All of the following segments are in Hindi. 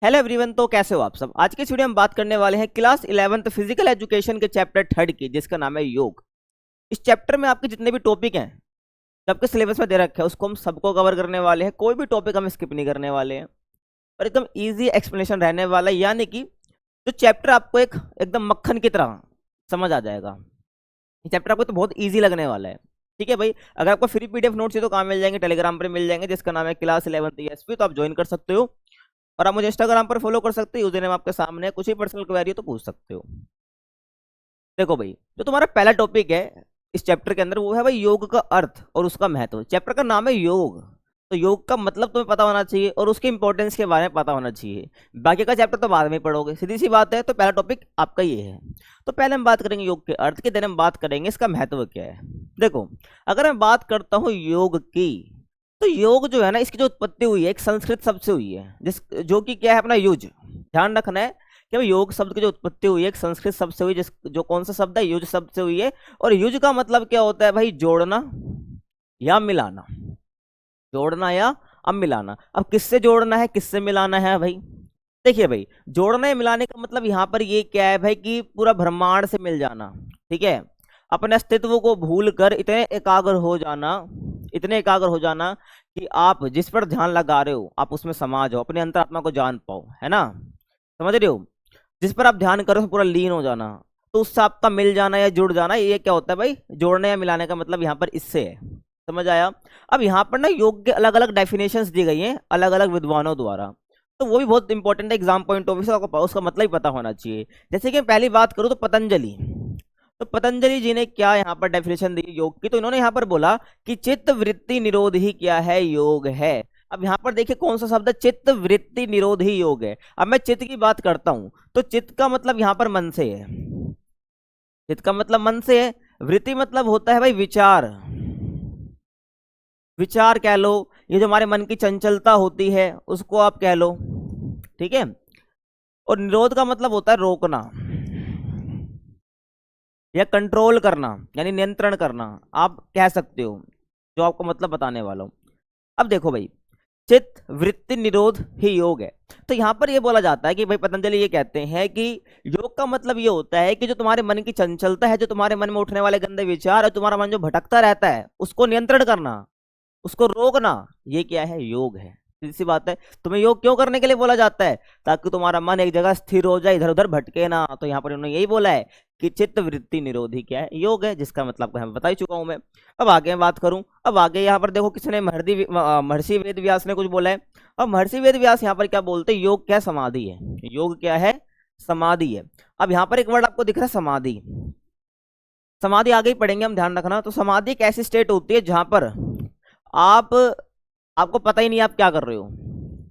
Hello everyone. तो कैसे हो आप सब। आज की इस वीडियो में बात करने वाले हैं क्लास 11th फिजिकल एजुकेशन के चैप्टर 3 की, जिसका नाम है योग। इस चैप्टर में आपके जितने भी टॉपिक हैं जो आपके सिलेबस में दे रखे हैं उसको हम सबको कवर करने वाले हैं। कोई भी टॉपिक हम स्किप नहीं करने वाले हैं और एकदम इजी एक्सप्लेनेशन रहने वाला है, यानी कि जो चैप्टर आपको एकदम मक्खन की तरह समझ आ जाएगा। ये चैप्टर आपको तो बहुत इजी लगने वाला है। ठीक है भाई। अगर आपको फ्री पीडीएफ नोट्स चाहिए तो कहाँ मिल जाएंगे? टेलीग्राम पर मिल जाएंगे, जिसका नाम है क्लास 11th ESP। तो आप ज्वाइन कर सकते हो और आप मुझे इंस्टाग्राम पर फॉलो कर सकते हो। यूजर नेम आपके सामने है, कुछ ही पर्सनल क्वेरी हो तो पूछ सकते हो। देखो भाई, जो तुम्हारा पहला टॉपिक है इस चैप्टर के अंदर वो है भाई योग का अर्थ और उसका महत्व। चैप्टर का नाम है योग, तो योग का मतलब तुम्हें पता होना चाहिए और उसके इंपॉर्टेंस के बारे में पता होना चाहिए। बाकी का चैप्टर तो बाद में पढ़ोगे, सीधी सी बात है। तो पहला टॉपिक आपका ये है। तो पहले हम बात करेंगे योग के अर्थ की, देन हम बात करेंगे इसका महत्व क्या है। देखो, अगर मैं बात करता हूँ योग की, तो योग जो है ना, इसकी जो उत्पत्ति हुई है एक संस्कृत शब्द से हुई है, जिस जो कि क्या है अपना युज। ध्यान रखना है कि भाई योग शब्द की जो उत्पत्ति हुई है एक संस्कृत शब्द से हुई, जिस जो कौन सा शब्द है? युज शब्द से हुई है। और युज का मतलब क्या होता है भाई? जोड़ना या मिलाना। जोड़ना या अब मिलाना। अब किससे जोड़ना है, किससे मिलाना है भाई? देखिए भाई, जोड़ने मिलाने का मतलब यहाँ पर ये क्या है भाई कि पूरा ब्रह्मांड से मिल जाना। ठीक है। अपने अस्तित्व को भूल कर इतने एकाग्र हो जाना, इतने एकाग्र हो जाना कि आप जिस पर ध्यान लगा रहे हो आप उसमें समा जाओ, अपने अंतरात्मा को जान पाओ, है ना? समझ रहे हो? जिस पर आप ध्यान करो उसमें पूरा लीन हो जाना, तो उससे आपका मिल जाना या जुड़ जाना, ये क्या होता है भाई? जोड़ने या मिलाने का मतलब यहाँ पर इससे है। समझ आया? अब यहाँ पर ना योग के अलग अलग डेफिनेशंस दी गई हैं अलग अलग विद्वानों द्वारा, तो वो भी बहुत इंपॉर्टेंट है। एग्जाम पॉइंट ऑफ व्यू से आपको उसका मतलब ही पता होना चाहिए। जैसे कि मैं पहली बात करूँ तो पतंजलि, तो पतंजलि जी ने क्या यहाँ पर डेफिनेशन दी योग की? तो इन्होंने यहाँ पर बोला कि चित्त वृत्ति निरोध ही क्या है? योग है। अब यहाँ पर देखिए कौन सा शब्द है? चित्त वृत्ति निरोध ही योग है। अब मैं चित्त की बात करता हूं तो चित्त का मतलब यहाँ पर मन से है। चित्त का मतलब मन से है। वृत्ति मतलब होता है भाई विचार। विचार कह लो, ये जो हमारे मन की चंचलता होती है उसको आप कह लो। ठीक है। और निरोध का मतलब होता है रोकना या कंट्रोल करना, यानी नियंत्रण करना, आप कह सकते हो। जो आपको मतलब बताने वाला हूं। अब देखो भाई, चित्त वृत्ति निरोध ही योग है। तो यहां पर यह बोला जाता है कि भाई पतंजलि ये कहते हैं कि योग का मतलब ये होता है कि जो तुम्हारे मन की चंचलता है, जो तुम्हारे मन में उठने वाले गंदे विचार और तुम्हारा मन जो भटकता रहता है उसको नियंत्रण करना, उसको रोकना, ये क्या है? योग है। सीधी सी बात है। तुम्हें योग क्यों करने के लिए बोला जाता है? ताकि तुम्हारा मन एक जगह स्थिर हो जाए, इधर उधर भटके ना। तो यहाँ पर उन्होंने यही बोला है कि चित्त वृत्ति निरोधी क्या है? योग है, जिसका मतलब को मैं बता ही चुका हूं मैं। अब आगे मैं बात करूं, अब आगे यहाँ पर देखो किसने, महर्षि वेद व्यास ने कुछ बोला है। अब महर्षि वेद व्यास यहाँ पर क्या बोलते हैं? योग क्या? समाधि है। योग क्या है? समाधि है। अब यहाँ पर एक वर्ड आपको दिख रहा है, समाधि। समाधि आगे ही पढ़ेंगे हम, ध्यान रखना। तो समाधि एक ऐसी स्टेट होती है जहां पर आप आपको पता ही नहीं आप क्या कर रहे हो।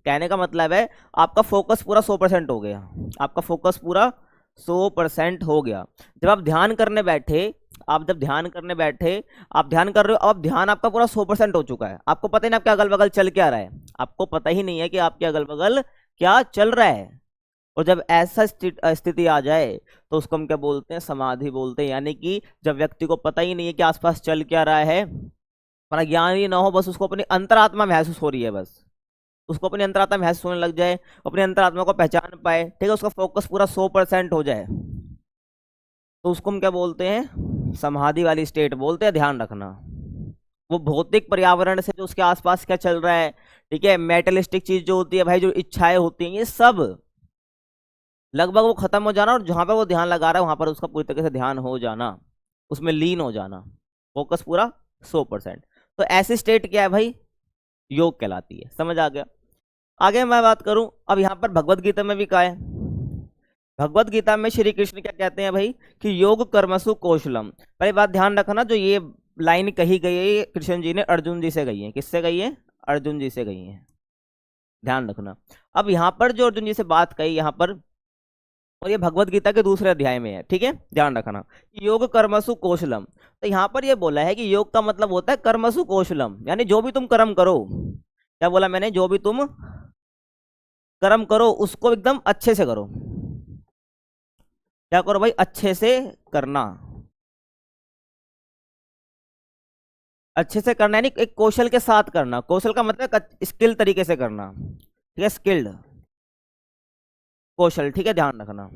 कहने का मतलब है आपका फोकस पूरा 100% हो गया। आपका फोकस पूरा 100% हो गया। जब आप ध्यान करने बैठे, आप जब ध्यान करने बैठे, आप ध्यान कर रहे हो, अब ध्यान आपका पूरा 100% हो चुका है। आपको पता ही नहीं आपके अगल बगल चल क्या रहा है। आपको पता ही नहीं है कि आपके अगल बगल क्या चल रहा है। और जब ऐसा स्थिति आ जाए तो उसको हम क्या बोलते हैं? समाधि बोलते हैं। यानी कि जब व्यक्ति को पता ही नहीं है कि आसपास चल क्या रहा है, हमारा ज्ञान ही ना हो, बस उसको अपनी अंतरात्मा महसूस हो रही है, बस उसको अपनी अंतरात्मा महसूस होने लग जाए, अपनी अंतरात्मा को पहचान पाए, ठीक है, उसका फोकस पूरा 100% हो जाए, तो उसको हम क्या बोलते हैं? समाधि वाली स्टेट बोलते हैं। ध्यान रखना। वो भौतिक पर्यावरण से जो उसके आसपास क्या चल रहा है, ठीक है, मेटलिस्टिक चीज जो होती है भाई, जो इच्छाएं होती हैं, ये सब लगभग वो खत्म हो जाना, और जहां पर वो ध्यान लगा रहा है वहां पर उसका पूरी तरीके से ध्यान हो जाना, उसमें लीन हो जाना, फोकस पूरा 100%। तो ऐसी स्टेट क्या है भाई? योग कहलाती है। समझ आ गया? आगे मैं बात करूं, अब यहां पर भगवत गीता में भी कहा है। भगवत गीता में श्री कृष्ण क्या कहते हैं भाई? कि योग कर्मसु कौशलम। पहली बात ध्यान रखना, जो ये लाइन कही गई है कृष्ण जी ने अर्जुन जी से गई है। किससे गई है? अर्जुन जी से गई है। ध्यान रखना। अब यहां पर जो अर्जुन जी से बात कही यहां पर, और ये भगवत गीता के दूसरे अध्याय में है, ठीक है, ध्यान रखना। योग कर्मसु कौशलम, तो यहां पर ये बोला है कि योग का मतलब होता है कर्मसु कौशलम, यानी जो भी तुम कर्म करो। क्या बोला मैंने? जो भी तुम कर्म करो उसको एकदम अच्छे से करो। क्या करो भाई? अच्छे से करना। अच्छे से करना यानी एक कौशल के साथ करना। कौशल का मतलब स्किल तरीके से करना, ठीक है, स्किल्ड। कौशल, ठीक है, ध्यान रखना।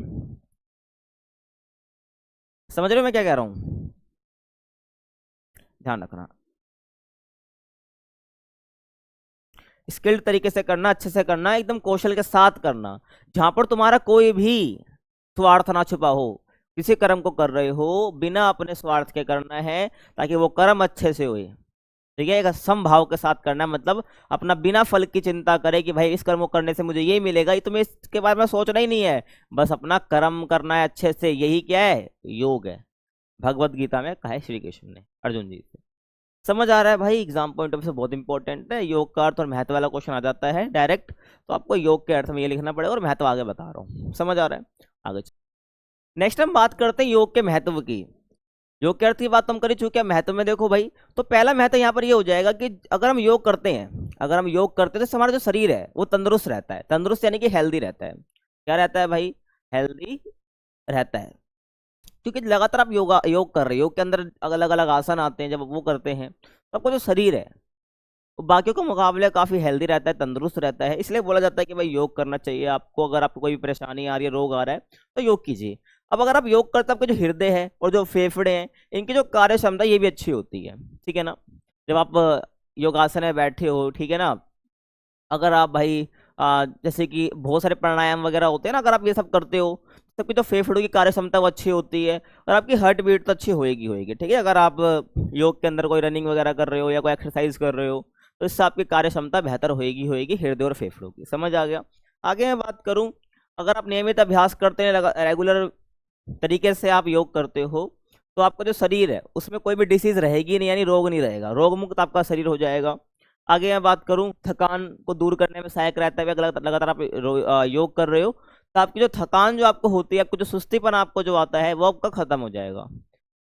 समझ रहे हो मैं क्या कह रहा हूँ? ध्यान रखना, स्किल्ड तरीके से करना, अच्छे से करना, एकदम कौशल के साथ करना, जहां पर तुम्हारा कोई भी स्वार्थ ना छुपा हो। किसी कर्म को कर रहे हो बिना अपने स्वार्थ के करना है, ताकि वो कर्म अच्छे से होए। ठीक है, एक समभाव के साथ करना है, मतलब अपना बिना फल की चिंता करे कि भाई इस कर्म को करने से मुझे ये मिलेगा, ये तुम्हें इसके बारे में सोचना ही नहीं है। बस अपना कर्म करना है अच्छे से, यही क्या है? योग है। भगवत गीता में कहा है श्री कृष्ण ने अर्जुन जी से। समझ आ रहा है भाई? एग्जाम पॉइंट ऑफ से बहुत इंपॉर्टेंट है। योग का अर्थ और महत्व वाला क्वेश्चन आ जाता है डायरेक्ट, तो आपको योग के अर्थ में ये लिखना पड़ेगा और महत्व आगे बता रहा हूँ। समझ आ रहा है? आगे नेक्स्ट हम बात करते हैं योग के महत्व की। योग के अर्थ की बात तो हम कर ही चुके हैं, महत्व में देखो भाई, तो पहला महत्व यहाँ पर ये हो जाएगा कि अगर हम योग करते हैं, अगर हम योग करते हैं तो हमारा जो शरीर है वो तंदुरुस्त रहता है। तंदुरुस्त यानी कि हेल्दी रहता है। क्या रहता है भाई? हेल्दी रहता है। क्योंकि लगातार आप योग कर रहे हो, योग के अंदर अलग अलग आसन आते हैं, जब वो करते हैं तो आपका जो शरीर है वो बाकियों के मुकाबले काफी हेल्दी रहता है, तंदुरुस्त रहता है। इसलिए बोला जाता है कि भाई योग करना चाहिए आपको। अगर आपको कोई भी परेशानी आ रही है, रोग आ रहा है, तो योग कीजिए। अब अगर आप योग करते हैं, आपके जो हृदय है और जो फेफड़े हैं, इनकी जो कार्य क्षमता ये भी अच्छी होती है। ठीक है ना? जब आप योगासन में बैठे हो, ठीक है ना, अगर आप भाई जैसे कि बहुत सारे प्राणायाम वगैरह होते हैं ना, अगर आप ये सब करते हो, सबकी जो फेफड़ों की कार्य क्षमता वो अच्छी होती है, और आपकी हार्ट बीट तो अच्छी होएगी होएगी। ठीक है, अगर आप योग के अंदर कोई रनिंग वगैरह कर रहे हो या कोई एक्सरसाइज कर रहे हो, तो इससे आपकी कार्य क्षमता बेहतर होएगी होएगी हृदय और फेफड़ों की। समझ आ गया? आगे मैं बात करूं, अगर आप नियमित अभ्यास करते हैं, रेगुलर तरीके से आप योग करते हो, तो आपका जो शरीर है उसमें कोई भी डिसीज रहेगी नहीं, यानी रोग नहीं रहेगा, रोग मुक्त आपका शरीर हो जाएगा। आगे मैं बात करूं, थकान को दूर करने में सहायक रहता है। अगर लगातार आप योग कर रहे हो, तो आपकी जो थकान जो आपको होती है, आपको जो सुस्तीपन आपको जो आता है, वो आपका खत्म हो जाएगा।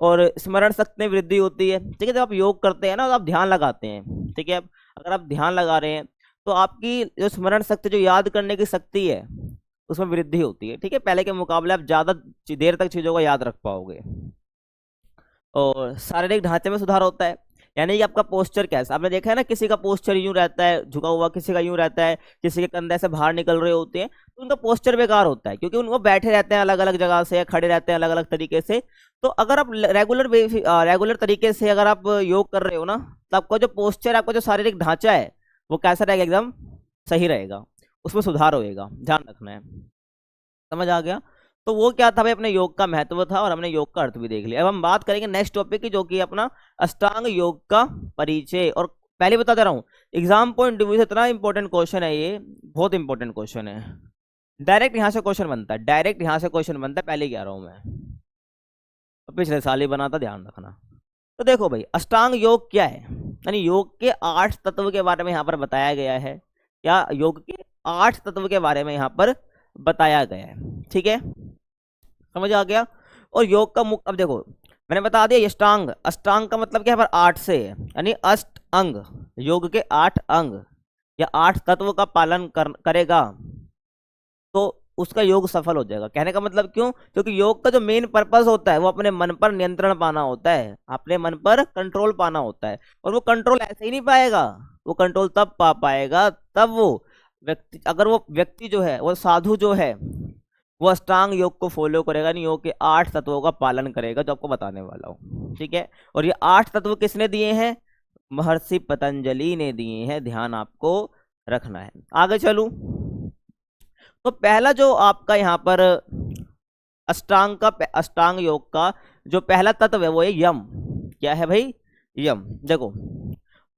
और स्मरण शक्ति में वृद्धि होती है। ठीक है, जब आप योग करते हैं ना, तो आप ध्यान लगाते हैं। ठीक है, अगर आप ध्यान लगा रहे हैं, तो आपकी जो स्मरण शक्ति, जो याद करने की शक्ति है, उसमें वृद्धि होती है। ठीक है, पहले के मुकाबले आप ज्यादा देर तक चीजों को याद रख पाओगे। और शारीरिक ढांचे में सुधार होता है, यानी कि आपका पोस्चर कैसा, आपने देखा है ना, किसी का पोस्चर यूं रहता है झुका हुआ, किसी का यूं रहता है, किसी के कंधे से बाहर निकल रहे होते हैं, तो उनका पोस्चर बेकार होता है, क्योंकि उनको बैठे रहते हैं अलग अलग जगह से, खड़े रहते हैं अलग अलग तरीके से। तो अगर आप रेगुलर तरीके से अगर आप योग कर रहे हो ना, तो आपका जो पोस्चर, आपका जो शारीरिक ढांचा है, वो कैसा रहेगा? एकदम सही रहेगा, उसमें सुधार होएगा। ध्यान रखना है। समझ आ गया? तो वो क्या था भाई? अपने योग का महत्व था, और हमने योग का अर्थ भी देख लिया। अब हम बात करेंगे नेक्स्ट टॉपिक की, जो कि अपना अष्टांग योग का परिचय। और पहले बता दे रहा हूँ, एग्जाम पॉइंट ऑफ व्यू से इतना इंपॉर्टेंट क्वेश्चन है ये, बहुत इंपॉर्टेंट क्वेश्चन है। डायरेक्ट यहाँ से क्वेश्चन बनता है, डायरेक्ट यहाँ से क्वेश्चन बनता है, पहले कह रहा हूँ मैं, पिछले साल ही बना था, ध्यान रखना। तो देखो भाई, अष्टांग योग क्या है, यानी योग के 8 तत्व के बारे में यहाँ पर बताया गया है। क्या? योग के 8 तत्व के बारे में यहाँ पर बताया गया है। ठीक है, समझ आ गया? और योग का मुख्य, अब देखो मैंने बता दिया अष्टांग, अष्टांग का मतलब क्या है? 8 से है, यानी अष्ट अंग, योग के 8 अंग या 8 तत्व का पालन करेगा, तो उसका योग सफल हो जाएगा। कहने का मतलब क्यों? क्योंकि योग का जो मेन पर्पस होता है, वो अपने मन पर नियंत्रण पाना होता है, अपने मन पर कंट्रोल पाना होता है। और वो कंट्रोल ऐसे ही नहीं पाएगा, वो कंट्रोल तब पा पाएगा तब वो व्यक्ति, अगर वो व्यक्ति जो है, वो साधु जो है, वो अष्टांग योग को फॉलो करेगा, नहीं योग के 8 तत्वों का पालन करेगा, जो आपको बताने वाला हूँ। ठीक है, और ये 8 तत्व किसने दिए हैं? महर्षि पतंजलि ने दिए हैं, ध्यान आपको रखना है। आगे चलूं, तो पहला जो आपका यहाँ पर अष्टांग योग का जो पहला तत्व है, वो है यम। क्या है भाई? यम। देखो,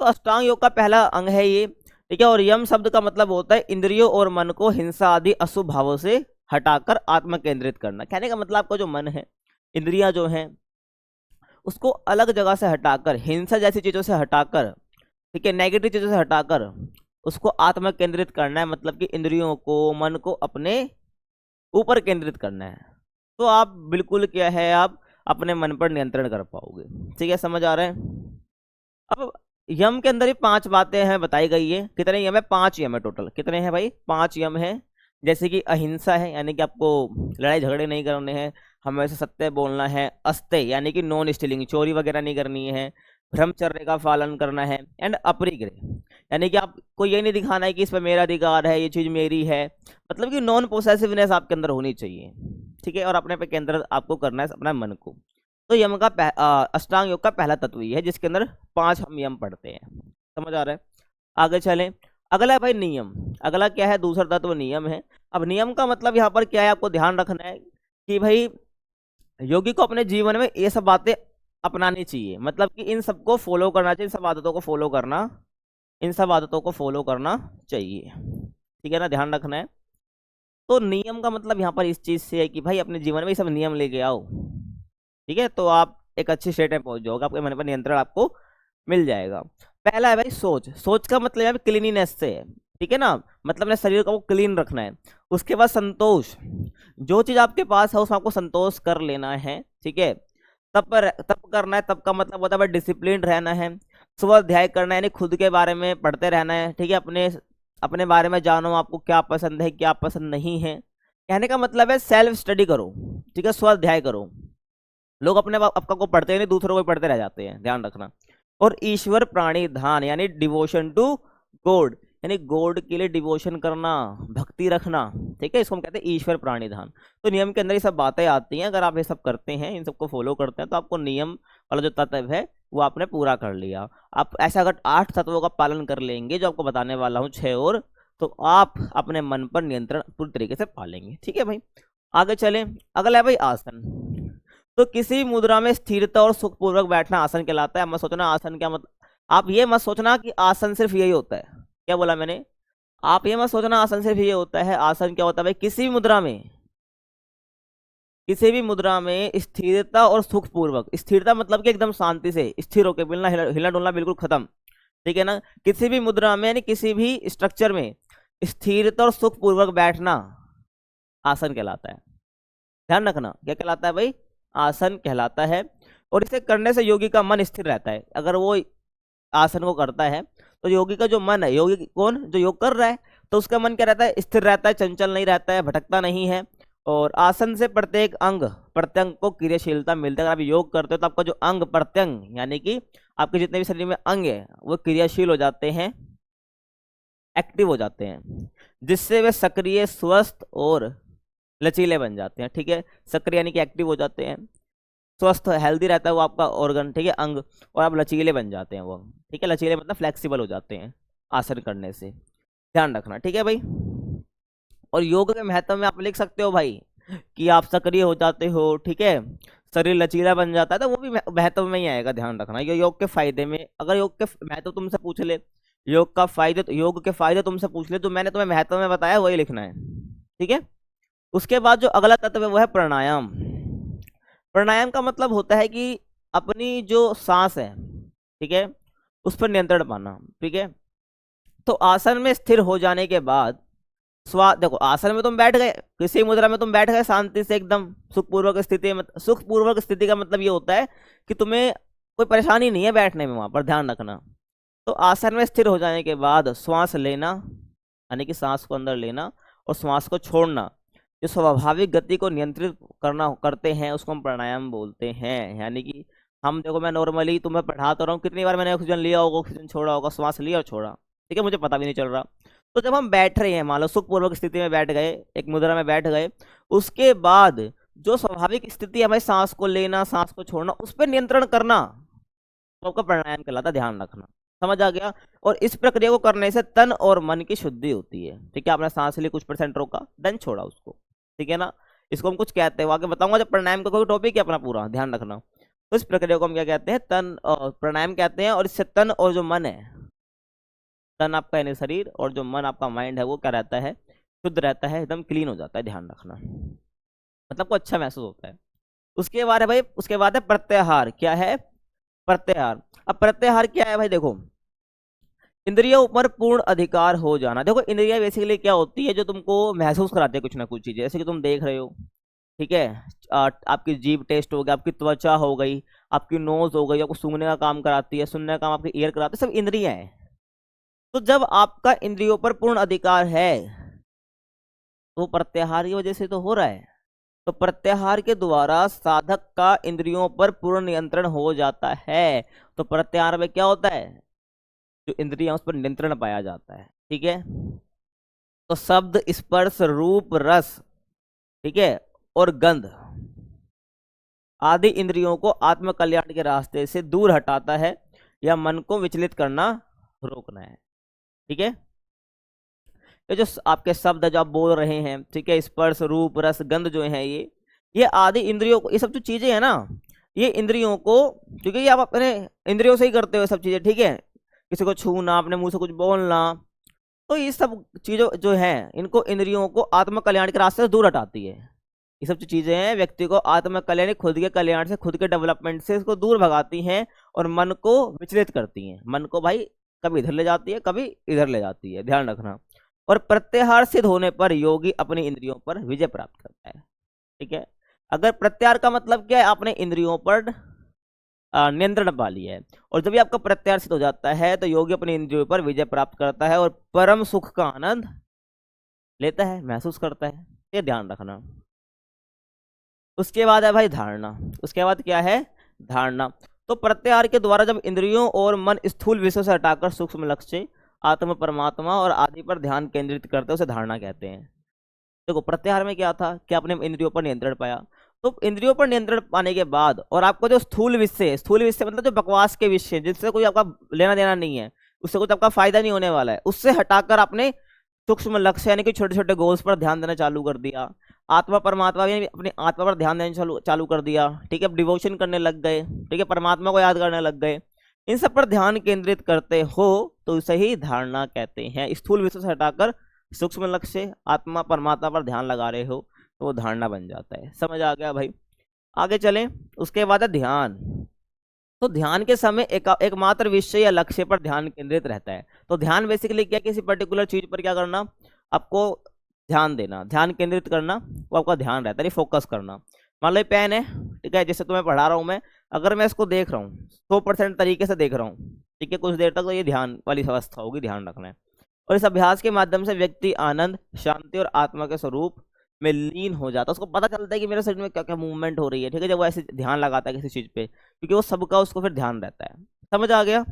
तो अष्टांग योग का पहला अंग है ये। ठीक है, और यम शब्द का मतलब होता है इंद्रियों और मन को हिंसा आदि अशुभ भावों से हटाकर आत्म केंद्रित करना। कहने का मतलब आपका जो मन है, इंद्रियां जो हैं, उसको अलग जगह से हटाकर, हिंसा जैसी चीजों से हटाकर, ठीक है, नेगेटिव चीजों से हटाकर उसको आत्म केंद्रित करना है। मतलब कि इंद्रियों को, मन को अपने ऊपर केंद्रित करना है, तो आप बिल्कुल क्या है, आप अपने मन पर नियंत्रण कर पाओगे। ठीक है, समझ आ रहा है? अब यम के अंदर ही 5 बातें हैं बताई गई है। कितने यम है? 5 यम है टोटल। कितने हैं भाई? 5 यम है। जैसे कि अहिंसा है, यानी कि आपको लड़ाई झगड़े नहीं करने हैं, हमेशा सत्य बोलना है। अस्ते यानी कि नॉन स्टीलिंग, चोरी वगैरह नहीं करनी है। ब्रह्मचर्य का पालन करना है, एंड अपरिग्रह, यानी कि आपको ये नहीं दिखाना है कि इस पर मेरा अधिकार है, ये चीज़ मेरी है, मतलब कि नॉन पोसेसिवनेस आपके अंदर होनी चाहिए, ठीक है। और अपने पे केंद्र आपको करना है अपना मन को। तो यम का अष्टांग योग का पहला तत्व ये है जिसके अंदर 5 हम यम पढ़ते हैं। समझ आ रहा है? आगे चलें। अगला है भाई नियम। अगला क्या है? दूसरा तत्व नियम है। अब नियम का मतलब यहाँ पर क्या है, आपको ध्यान रखना है कि भाई योगी को अपने जीवन में ये सब बातें अपनानी चाहिए, मतलब कि इन सबको फॉलो करना चाहिए, इन सब आदतों को फॉलो करना, इन सब आदतों को फॉलो करना चाहिए, ठीक है ना, ध्यान रखना है। तो नियम का मतलब यहाँ पर इस चीज़ से है कि भाई अपने जीवन में ये सब नियम लेके आओ, ठीक है, तो आप एक अच्छी स्टेट में पहुंच जाओगे, आपके मन पर नियंत्रण आपको मिल जाएगा। पहला है भाई सोच। सोच का मतलब है क्लीनिनेस से है, ठीक है ना, मतलब अपने शरीर को क्लीन रखना है। उसके बाद संतोष, जो चीज़ आपके पास है उसमें आपको संतोष कर लेना है, ठीक है। तब करना है, तब का मतलब होता है भाई डिसिप्लिन रहना है। सुबह अध्याय करना है, यानी खुद के बारे में पढ़ते रहना है, ठीक है, अपने अपने बारे में जानो, आपको क्या पसंद है क्या पसंद नहीं है। कहने का मतलब है सेल्फ स्टडी करो, ठीक है, स्वाध्याय करो। लोग अपने आपका को पढ़ते हैं नहीं, दूसरों को पढ़ते रह जाते हैं, ध्यान रखना। और ईश्वर प्राणी ध्यान, यानी डिवोशन टू गॉड, यानी गॉड के लिए डिवोशन करना, भक्ति रखना, ठीक है, इसको हम कहते हैं ईश्वर प्राणी ध्यान। तो नियम के अंदर ये सब बातें आती हैं, अगर आप ये सब करते हैं, इन सबको फॉलो करते हैं, तो आपको नियम वाला जो तत्व है वो आपने पूरा कर लिया। आप ऐसा अगर 8 तत्वों का पालन कर लेंगे जो आपको बताने वाला हूँ 6 और, तो आप अपने मन पर नियंत्रण पूरी तरीके से पालेंगे, ठीक है भाई। आगे चलें। अगला है भाई आसन। तो किसी मुद्रा में स्थिरता और सुखपूर्वक बैठना आसन कहलाता है। मत सोचना आसन क्या मतलब, आप ये मत सोचना कि आसन सिर्फ यही होता है। क्या बोला मैंने? आप ये मत सोचना आसन सिर्फ ये होता है। आसन क्या होता है भाई? किसी भी मुद्रा में, किसी भी मुद्रा में स्थिरता और सुखपूर्वक, स्थिरता मतलब कि एकदम शांति से स्थिर होकर, मिलना हिलना डुलना बिल्कुल खत्म, ठीक है ना। किसी भी मुद्रा में यानी किसी भी स्ट्रक्चर में स्थिरता और सुखपूर्वक बैठना आसन कहलाता है। ध्यान रखना, क्या कहलाता है भाई? आसन कहलाता है। और इसे करने से योगी का मन स्थिर रहता है। अगर वो आसन को करता है तो योगी का जो मन है, योगी कौन? जो योग कर रहा है, तो उसका मन क्या रहता है? स्थिर रहता है, चंचल नहीं रहता है, भटकता नहीं है। और आसन से प्रत्येक अंग प्रत्यंग को क्रियाशीलता मिलती है। अगर आप योग करते हो तो आपका जो अंग प्रत्यंग, यानी कि आपके जितने भी शरीर में अंग है वो क्रियाशील हो जाते हैं, एक्टिव हो जाते हैं, जिससे वे सक्रिय, स्वस्थ और लचीले बन जाते हैं, ठीक है। सक्रिय यानी कि एक्टिव हो जाते हैं, स्वस्थ हेल्दी रहता है वो आपका ऑर्गन, ठीक है, अंग, और आप लचीले बन जाते हैं वो, ठीक है। लचीले मतलब फ्लेक्सिबल हो जाते हैं आसन करने से, ध्यान रखना, ठीक है भाई। और योग के महत्व में आप लिख सकते हो भाई कि आप सक्रिय हो जाते हो, ठीक है, शरीर लचीला बन जाता है, तो वो भी महत्व में ही आएगा, ध्यान रखना। ये योग के फायदे में, अगर योग के महत्व तुमसे पूछ ले, योग का फायदे, योग के फायदे तुमसे पूछ ले, तो मैंने तुम्हें महत्व में बताया वही लिखना है, ठीक है। उसके बाद जो अगला तत्व है वो है प्राणायाम। प्राणायाम का मतलब होता है कि अपनी जो सांस है, ठीक है, उस पर नियंत्रण पाना, ठीक है। तो आसन में स्थिर हो जाने के बाद देखो, आसन में तुम बैठ गए, किसी मुद्रा में तुम बैठ गए शांति से, एकदम सुखपूर्वक स्थिति में। सुखपूर्वक स्थिति का मतलब ये होता है कि तुम्हें कोई परेशानी नहीं है बैठने में, वहां पर ध्यान रखना। तो आसन में स्थिर हो जाने के बाद श्वास लेना, यानी कि सांस को अंदर लेना और श्वास को छोड़ना, जो स्वाभाविक गति को नियंत्रित करते हैं, उसको हम प्राणायाम बोलते हैं। यानी कि हम देखो, मैं नॉर्मली तुम्हें पढ़ा तो रहा हूँ, कितनी बार मैंने ऑक्सीजन लिया होगा, ऑक्सीजन छोड़ा होगा, श्वास लिया और छोड़ा, ठीक है, मुझे पता भी नहीं चल रहा। तो जब हम बैठ रहे हैं, मान लो सुखपूर्वक स्थिति में बैठ गए, एक मुद्रा में बैठ गए, उसके बाद जो स्वाभाविक स्थिति है हमारी सांस को लेना, सांस को छोड़ना, उस पर नियंत्रण करना, तो आपका प्राणायाम कहलाता है, ध्यान रखना। समझ आ गया? और इस प्रक्रिया को करने से तन और मन की शुद्धि होती है, ठीक है। आपने सांस ली, कुछ परसेंट रोका, देन छोड़ा उसको, ठीक है ना। इसको हम कुछ कहते हैं, आगे बताऊंगा जब प्राणायाम का कोई टॉपिक है अपना पूरा, ध्यान रखना। तो इस प्रक्रिया को हम क्या कहते हैं? तन प्राणायाम कहते हैं। और इससे तन और जो मन है, तन आपका यानी शरीर, और जो मन आपका माइंड है, वो क्या रहता है? शुद्ध रहता है, एकदम क्लीन हो जाता है, ध्यान रखना, मतलब को अच्छा महसूस होता है। उसके बाद है भाई, उसके बाद है प्रत्याहार। क्या है? प्रत्याहार। अब प्रत्याहार क्या है भाई? देखो, इंद्रियों पर पूर्ण अधिकार हो जाना। देखो, इंद्रिया बेसिकली क्या होती है? जो तुमको महसूस कराती है कुछ ना कुछ चीजें, जैसे कि तुम देख रहे हो, ठीक है, आपकी जीभ टेस्ट हो गया, आपकी त्वचा हो गई, आपकी नोज हो गई, आपको सूंघने का काम कराती है, सुनने का काम आपकी ईयर कराती है, सब इंद्रियां हैं। तो जब आपका इंद्रियों पर पूर्ण अधिकार है, तो प्रत्याहार की वजह से तो हो रहा है, तो प्रत्याहार के द्वारा साधक का इंद्रियों पर पूर्ण नियंत्रण हो जाता है। तो प्रत्याहार में क्या होता है, जो इंद्रियां उस पर नियंत्रण पाया जाता है। ठीक है, तो शब्द, स्पर्श, रूप, रस, ठीक है, और गंध आदि इंद्रियों को आत्म कल्याण के रास्ते से दूर हटाता है या मन को विचलित करना रोकना है। ठीक है, ये जो आपके शब्द है जो आप बोल रहे हैं, ठीक है, स्पर्श, रूप, रस, गंध जो है ये आदि इंद्रियों को, ये सब जो चीजें है ना, ये इंद्रियों को, क्योंकि ये आप अपने इंद्रियों से ही करते हो सब चीजें। ठीक है, किसी को छूना, अपने मुंह से कुछ बोलना, तो ये सब चीजों जो है इनको इंद्रियों को आत्म कल्याण के रास्ते से दूर हटाती है। ये सब जो चीजें हैं व्यक्ति को आत्म कल्याण, खुद के कल्याण से, खुद के डेवलपमेंट से इसको दूर भगाती हैं और मन को विचलित करती हैं। मन को भाई कभी इधर ले जाती है, कभी इधर ले जाती है, ध्यान रखना। और प्रत्याहार सिद्ध होने पर योगी अपनी इंद्रियों पर विजय प्राप्त करता है। ठीक है, अगर प्रत्याहार का मतलब क्या है, आपने इंद्रियों पर नियंत्रण पा लिया है, और जब भी आपका प्रत्याहार सिद्ध हो जाता है तो योगी अपनी इंद्रियों पर विजय प्राप्त करता है और परम सुख का आनंद लेता है, महसूस करता है। ये ध्यान रखना। उसके बाद है भाई धारणा। उसके बाद क्या है, धारणा। तो प्रत्याहार के द्वारा जब इंद्रियों और मन स्थूल विषयों से हटाकर सूक्ष्म लक्ष्य, आत्म, परमात्मा और आदि पर ध्यान केंद्रित करते हैं, उसे धारणा कहते हैं। देखो प्रत्याहार में क्या था कि आपने इंद्रियों पर नियंत्रण पाया, तो इंद्रियों पर नियंत्रण पाने के बाद और आपको जो स्थूल विषय, स्थूल विषय मतलब जो बकवास के विषय जिससे कोई आपका लेना देना नहीं है, उससे कुछ आपका फायदा नहीं होने वाला है, उससे हटाकर आपने सूक्ष्म लक्ष्य यानी कि छोटे छोटे गोल्स पर ध्यान देना चालू कर दिया। आत्मा, परमात्मा भी अपनी आत्मा पर ध्यान देना चालू कर दिया। ठीक है, डिवोशन करने लग गए, ठीक है, परमात्मा को याद करने लग गए, इन सब पर ध्यान केंद्रित करते हो तो इसे ही धारणा कहते हैं। स्थूल विषय से हटाकर सूक्ष्म लक्ष्य, आत्मा, परमात्मा पर ध्यान लगा रहे हो तो वो धारणा बन जाता है। समझ आ गया भाई? आगे चलें। उसके बाद है ध्यान। तो ध्यान के समय एकमात्र विषय या लक्ष्य पर ध्यान केंद्रित रहता है। तो ध्यान बेसिकली क्या, किसी पर्टिकुलर चीज पर क्या करना, आपको ध्यान देना, ध्यान केंद्रित करना, वो आपका ध्यान रहता है, फोकस करना। मान लो पेन है, ठीक है, जैसे तुम्हें पढ़ा रहा हूँ मैं, अगर मैं इसको देख रहा हूँ 100% तरीके से देख रहा हूँ, ठीक है, कुछ देर तक, तो ये ध्यान वाली अवस्था होगी, ध्यान रखना है। और इस अभ्यास के माध्यम से व्यक्ति आनंद, शांति और आत्मा के स्वरूप में लीन हो जाता है। उसको पता चलता है कि मेरे शरीर में क्या क्या मूवमेंट हो रही है। ठीक है, जब वो ऐसे ध्यान लगाता है किसी चीज पे, क्योंकि वो सबका उसको फिर ध्यान रहता है। समझ आ गया?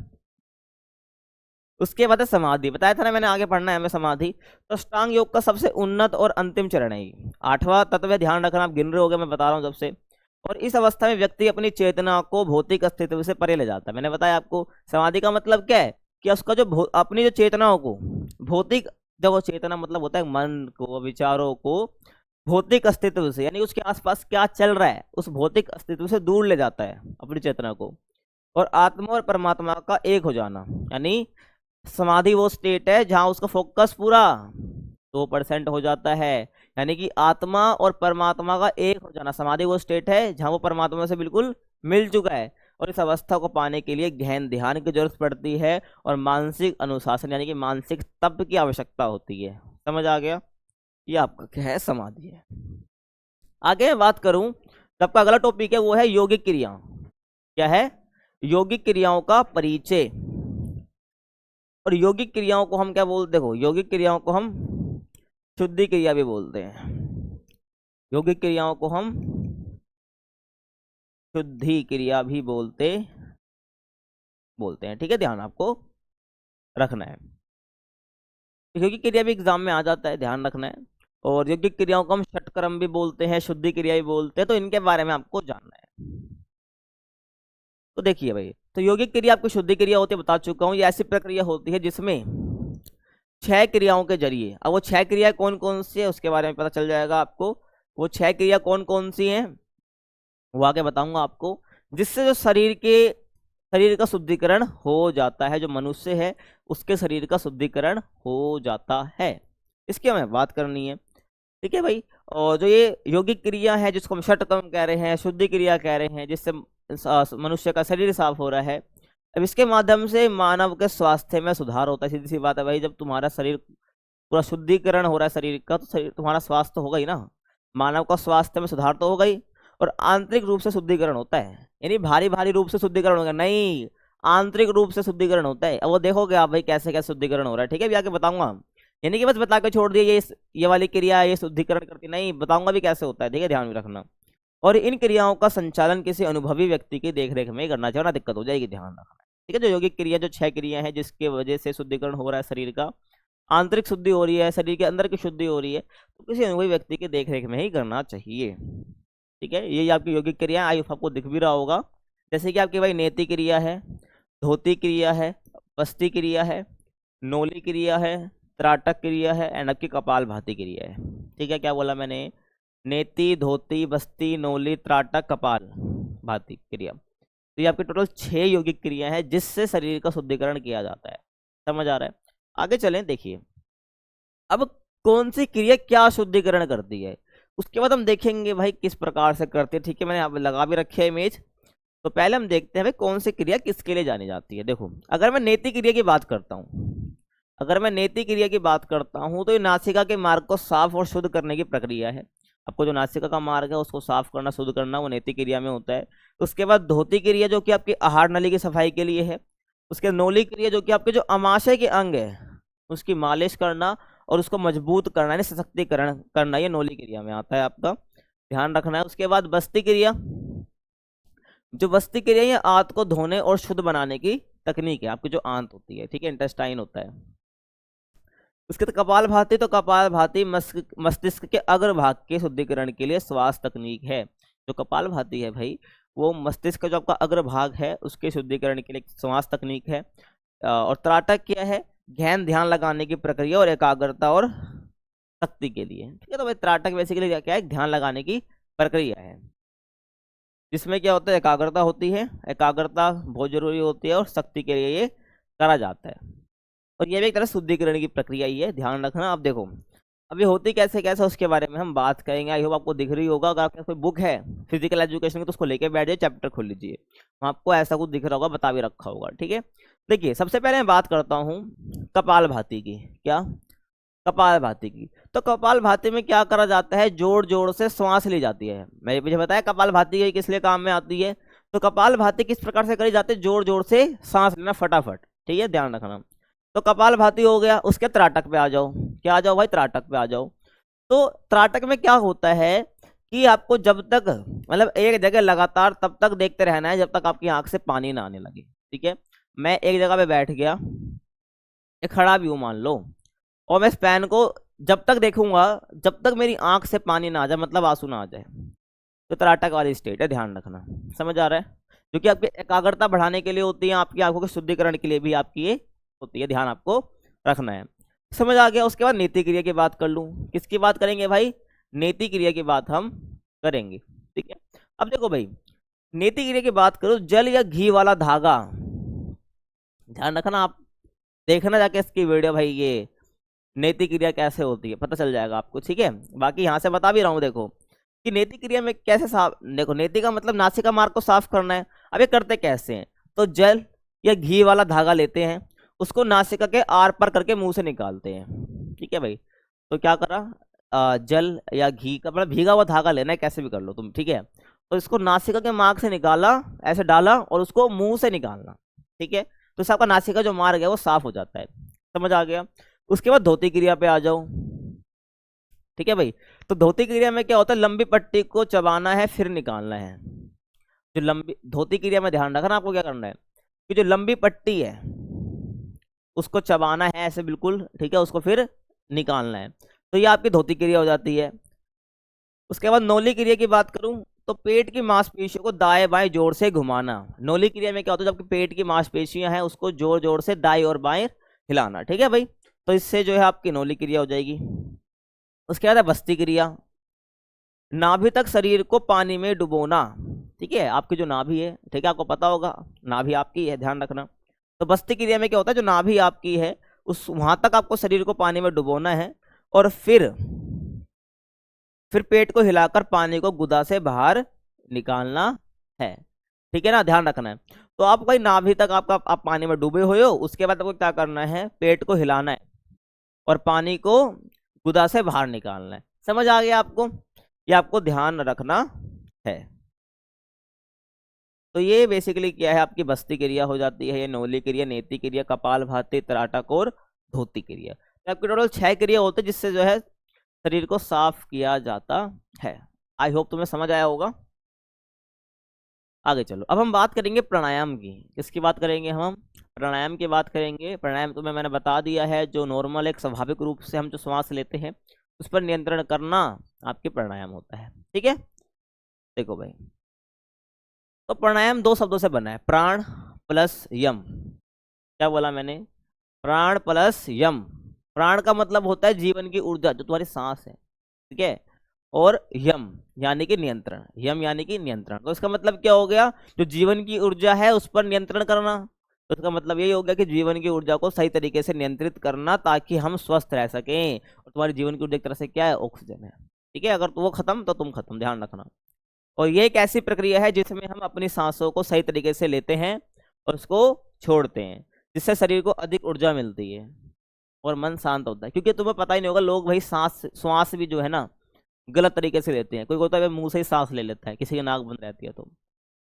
उसके बाद है समाधि। बताया था ना मैंने, आगे पढ़ना है हमें समाधि। तो अष्टांग योग का सबसे उन्नत और अंतिम चरण है, 8वां तत्व है। ध्यान रखना, आप गिन रहे होगे, मैं बता रहा हूँ जब से। और इस अवस्था में व्यक्ति अपनी चेतना को भौतिक अस्तित्व से परे ले जाता है। मैंने बताया आपको समाधि का मतलब क्या है, कि उसका जो अपनी जो चेतनाओं को भौतिक, जब वो चेतना मतलब होता है मन को, विचारों को भौतिक अस्तित्व से, यानी उसके आसपास क्या चल रहा है उस भौतिक अस्तित्व से दूर ले जाता है अपनी चेतना को, और आत्मा और परमात्मा का एक हो जाना। यानी समाधि वो स्टेट है जहां उसका फोकस पूरा 100% हो जाता है, यानी कि आत्मा और परमात्मा का एक हो जाना। समाधि वो स्टेट है जहां वो परमात्मा से बिल्कुल मिल चुका है। और इस अवस्था को पाने के लिए गहन ध्यान की जरूरत पड़ती है और मानसिक अनुशासन यानी कि मानसिक तप की आवश्यकता होती है। समझ आ गया? ये आपका क्या है, समाधि है। आगे बात करूं तो आपका अगला टॉपिक है वो है योगिक क्रिया। क्या है? योगिक क्रियाओं का परिचय। और योगिक क्रियाओं को हम क्या बोलते, देखो योगिक क्रियाओं को हम शुद्धि क्रिया भी बोलते हैं। योगिक क्रियाओं को हम शुद्धि क्रिया भी बोलते हैं। ठीक है, ध्यान आपको रखना है, योगिक क्रिया भी एग्जाम में आ जाता है, ध्यान रखना है। और योगिक क्रियाओं को हम षटकर्म भी बोलते हैं, शुद्धि क्रिया भी बोलते हैं, तो इनके बारे में आपको जानना है। तो देखिए भाई, तो योगिक क्रिया आपको शुद्धि क्रिया होती है, बता चुका हूँ। ये ऐसी प्रक्रिया होती है जिसमें 6 क्रियाओं के जरिए, अब वो 6 क्रिया कौन कौन सी है उसके बारे में पता चल जाएगा आपको। वो 6 क्रिया कौन कौन सी हैं वो आगे बताऊंगा आपको, जिससे जो शरीर का शुद्धिकरण हो जाता है, जो मनुष्य है उसके शरीर का शुद्धिकरण हो जाता है। इसकी हमें बात करनी है। ठीक है भाई, और जो ये योगिक क्रिया है जिसको हम षटकर्म कह रहे हैं, शुद्धि क्रिया कह रहे हैं, जिससे मनुष्य का शरीर साफ हो रहा है, अब इसके माध्यम से मानव के स्वास्थ्य में सुधार होता है। सीधी सी बात है भाई, जब तुम्हारा शरीर पूरा शुद्धिकरण हो रहा है शरीर का, तो शरीर तुम्हारा स्वास्थ्य होगा ही ना, मानव का स्वास्थ्य में सुधार तो होगा ही। और आंतरिक रूप से शुद्धिकरण होता है, यानी भारी भारी रूप से शुद्धिकरण होगा नहीं, आंतरिक रूप से शुद्धिकरण होता है। अब वो देखोगे आप भाई कैसे कैसे शुद्धिकरण हो रहा है। ठीक है, भी आगे बताऊंगा। यानी कि बस बता के छोड़ दिया ये वाली क्रिया ये शुद्धिकरण करती, नहीं बताऊंगा भी कैसे होता है, ठीक है, ध्यान में रखना। और इन क्रियाओं का संचालन किसी अनुभवी व्यक्ति की देखरेख में करना चाहिए, ना दिक्कत हो जाएगी, ध्यान रखना, ठीक है। जो यौगिक क्रिया जो 6 क्रिया है जिसके वजह से शुद्धिकरण हो रहा है, शरीर का आंतरिक शुद्धि हो रही है, शरीर के अंदर की शुद्धि हो रही है, तो किसी अनुभवी व्यक्ति की देखरेख में ही करना चाहिए, ठीक है। ये आपकी यौगिक क्रिया आई आपको दिख भी रहा होगा, जैसे कि आपकी भाई नेति क्रिया है, धोती क्रिया है, बस्ती क्रिया है, नोली क्रिया है, त्राटक क्रिया है एंड आपकी कपाल भाती क्रिया है, ठीक है। क्या बोला मैंने, नेति, धोती, बस्ती, नोली, त्राटक, कपाल भाती क्रिया। तो ये आपकी टोटल 6 यौगिक क्रिया है जिससे शरीर का शुद्धिकरण किया जाता है, समझ आ रहा है। आगे चलें, देखिए अब कौन सी क्रिया क्या शुद्धिकरण करती है, उसके बाद हम देखेंगे भाई किस प्रकार से करते हैं, ठीक है। मैंने अब लगा भी रखी है इमेज। तो पहले हम देखते हैं भाई कौन सी क्रिया किसके लिए जानी जाती है। देखो अगर मैं नेति क्रिया की बात करता हूँ, अगर मैं नेति क्रिया की बात करता हूँ तो ये नासिका के मार्ग को साफ और शुद्ध करने की प्रक्रिया है। आपको जो नासिका का मार्ग है उसको साफ करना, शुद्ध करना, वो नेति क्रिया में होता है। उसके बाद धोती क्रिया जो कि आपकी आहार नली की सफाई के लिए है। उसके नोली क्रिया जो कि आपके जो अमाशय के अंग है उसकी मालिश करना और उसको मजबूत करना यानी सशक्तिकरण करना, ये नोली क्रिया में आता है, आपका ध्यान रखना है। उसके बाद बस्ती क्रिया, जो बस्ती क्रिया ये आंत को धोने और शुद्ध बनाने की तकनीक है, आपकी जो आंत होती है, ठीक है, इंटेस्टाइन होता है। उसके बाद कपाल भाती, तो कपाल भाती मस्तिष्क के अग्रभाग के शुद्धिकरण के लिए श्वास तकनीक है। जो कपाल भाती है भाई वो मस्तिष्क का जो आपका अग्रभाग है उसके शुद्धिकरण के लिए श्वास तकनीक है। और त्राटक क्या है, गहन ध्यान लगाने की प्रक्रिया और एकाग्रता और शक्ति के लिए, ठीक है। तो भाई त्राटक बेसिकली क्या है, ध्यान लगाने की प्रक्रिया है जिसमें क्या होता है, एकाग्रता होती है, एकाग्रता बहुत जरूरी होती है और शक्ति के लिए ये करा जाता है। और ये भी एक तरह शुद्धिकरण की प्रक्रिया ही है, ध्यान रखना। अब देखो अब ये होती कैसे कैसे उसके बारे में हम बात करेंगे। आई होप आपको दिख रही होगा, अगर आपके पास कोई बुक है फिजिकल एजुकेशन की तो उसको लेके बैठ जाइए, चैप्टर खोल लीजिए, वहाँ आपको ऐसा कुछ दिख रहा होगा, बता भी रखा होगा, ठीक है। देखिए सबसे पहले मैं बात करता हूँ कपाल भाती की। क्या, कपाल भाती की। तो कपाल भाती में क्या करा जाता है, जोड़ जोड़ से श्वास ली जाती है। मैंने मुझे बताया कपाल भाती किस लिए काम में आती है। तो कपाल भाती किस प्रकार से करी जाती है, जोड़ जोड़ से सांस लेना फटाफट, ठीक है, ध्यान रखना। तो कपाल भाती हो गया। उसके त्राटक पे आ जाओ, क्या आ जाओ भाई, त्राटक पे आ जाओ। तो त्राटक में क्या होता है कि आपको जब तक मतलब एक जगह लगातार तब तक देखते रहना है जब तक आपकी आंख से पानी ना आने लगे, ठीक है। मैं एक जगह पे बैठ गया, एक खड़ा भी हूं मान लो, और मैं इस पेन को जब तक देखूंगा जब तक मेरी आंख से पानी ना आ जाए, मतलब आंसू ना आ जाए, तो त्राटक वाली स्टेट है, ध्यान रखना, समझ आ रहा है। जो कि आपकी एकाग्रता बढ़ाने के लिए होती है, आपकी आंखों के शुद्धिकरण के लिए भी आपकी ये होती है, ध्यान आपको रखना है, समझ आ गया। उसके बाद नेति क्रिया की बात कर लूं, किसकी बात करेंगे भाई, नेति क्रिया की बात हम करेंगे, ठीक है। अब देखो भाई नेति क्रिया की बात करो, जल या घी वाला धागा, ध्यान रखना, आप देखना जाके इसकी वीडियो भाई, ये नेति क्रिया कैसे होती है पता चल जाएगा आपको, ठीक है। बाकी यहाँ से बता भी रहा हूँ देखो कि नेति क्रिया में कैसे साफ, देखो नेति का मतलब नासिका मार्ग को साफ करना है। अब ये करते कैसे हैं, तो जल या घी वाला धागा लेते हैं, उसको नासिका के आर पार करके मुंह से निकालते हैं, ठीक है भाई। तो क्या करा, जल या घी का मतलब भीगा हुआ धागा लेना है, कैसे भी कर लो तुम, ठीक है। तो इसको नासिका के मार्ग से निकाला, ऐसे डाला और उसको मुंह से निकालना, ठीक है। तो इससे आपका नासिका जो मार्ग है वो साफ हो जाता है, समझ आ गया। उसके बाद धोती क्रिया पे आ जाओ, ठीक है भाई। तो धोती क्रिया में क्या होता है, लंबी पट्टी को चबाना है फिर निकालना है। जो लंबी धोती क्रिया में ध्यान रखना आपको क्या करना है कि जो लंबी पट्टी है उसको चबाना है ऐसे बिल्कुल, ठीक है, उसको फिर निकालना है। तो ये आपकी धोती क्रिया हो जाती है। उसके बाद नोली क्रिया की बात करूं तो पेट की मांसपेशियों को दाएं बाएं जोर से घुमाना। नोली क्रिया में क्या होता है, जबकि पेट की मांसपेशियां हैं उसको जोर जोर से दाएं और बाएं हिलाना, ठीक है भाई। तो इससे जो है आपकी नोली क्रिया हो जाएगी। उसके बाद है बस्ती क्रिया, नाभि तक शरीर को पानी में डुबोना, ठीक है। आपकी जो नाभि है, ठीक है, आपको पता होगा नाभि आपकी है, ध्यान रखना। तो बस्ती क्रिया में क्या होता है, जो नाभि आपकी है उस वहां तक आपको शरीर को पानी में डुबोना है और फिर पेट को हिलाकर पानी को गुदा से बाहर निकालना है, ठीक है ना, ध्यान रखना है। तो आप भाई नाभि तक आपका आप पानी में डूबे हुए हो, उसके बाद आपको क्या करना है, पेट को हिलाना है और पानी को गुदा से बाहर निकालना है, समझ आ गया आपको, ये आपको ध्यान रखना है। तो ये बेसिकली क्या है, आपकी बस्ती क्रिया हो जाती है, ये नोली क्रिया, नेति क्रिया, कपाल भाती, त्राटक और धोती क्रिया। तो आपके टोटल 6 क्रिया होते हैं जिससे जो है शरीर को साफ किया जाता है। आई होप तुम्हें समझ आया होगा। आगे चलो, अब हम बात करेंगे प्राणायाम की। किसकी बात करेंगे हम? प्राणायाम की बात करेंगे। प्राणायाम तुम्हें मैंने बता दिया है, जो नॉर्मल एक स्वाभाविक रूप से हम जो श्वास लेते हैं उस पर नियंत्रण करना आपके प्राणायाम होता है। ठीक है, देखो भाई, तो प्राणायाम 2 शब्दों से बना है, प्राण प्लस यम। क्या बोला मैंने? प्राण प्लस यम। प्राण का मतलब होता है जीवन की ऊर्जा, जो तुम्हारी सांस है, ठीक है। और यम यानी कि नियंत्रण, यम यानी कि नियंत्रण। तो इसका मतलब क्या हो गया? जो जीवन की ऊर्जा है उस पर नियंत्रण करना। तो इसका मतलब यही हो गया कि जीवन की ऊर्जा को सही तरीके से नियंत्रित करना, ताकि हम स्वस्थ रह सकें। और तुम्हारी जीवन की ऊर्जा एक तरह से क्या है? ऑक्सीजन है। ठीक है, अगर वो खत्म तो तुम खत्म, ध्यान रखना। और ये एक ऐसी प्रक्रिया है जिसमें हम अपनी सांसों को सही तरीके से लेते हैं और उसको छोड़ते हैं, जिससे शरीर को अधिक ऊर्जा मिलती है और मन शांत होता है। क्योंकि तुम्हें पता ही नहीं होगा, लोग भाई सांस श्वास भी जो है ना गलत तरीके से लेते हैं। कोई होता है मुंह से ही सांस ले लेता है, किसी की नाक बंद रहती है, तो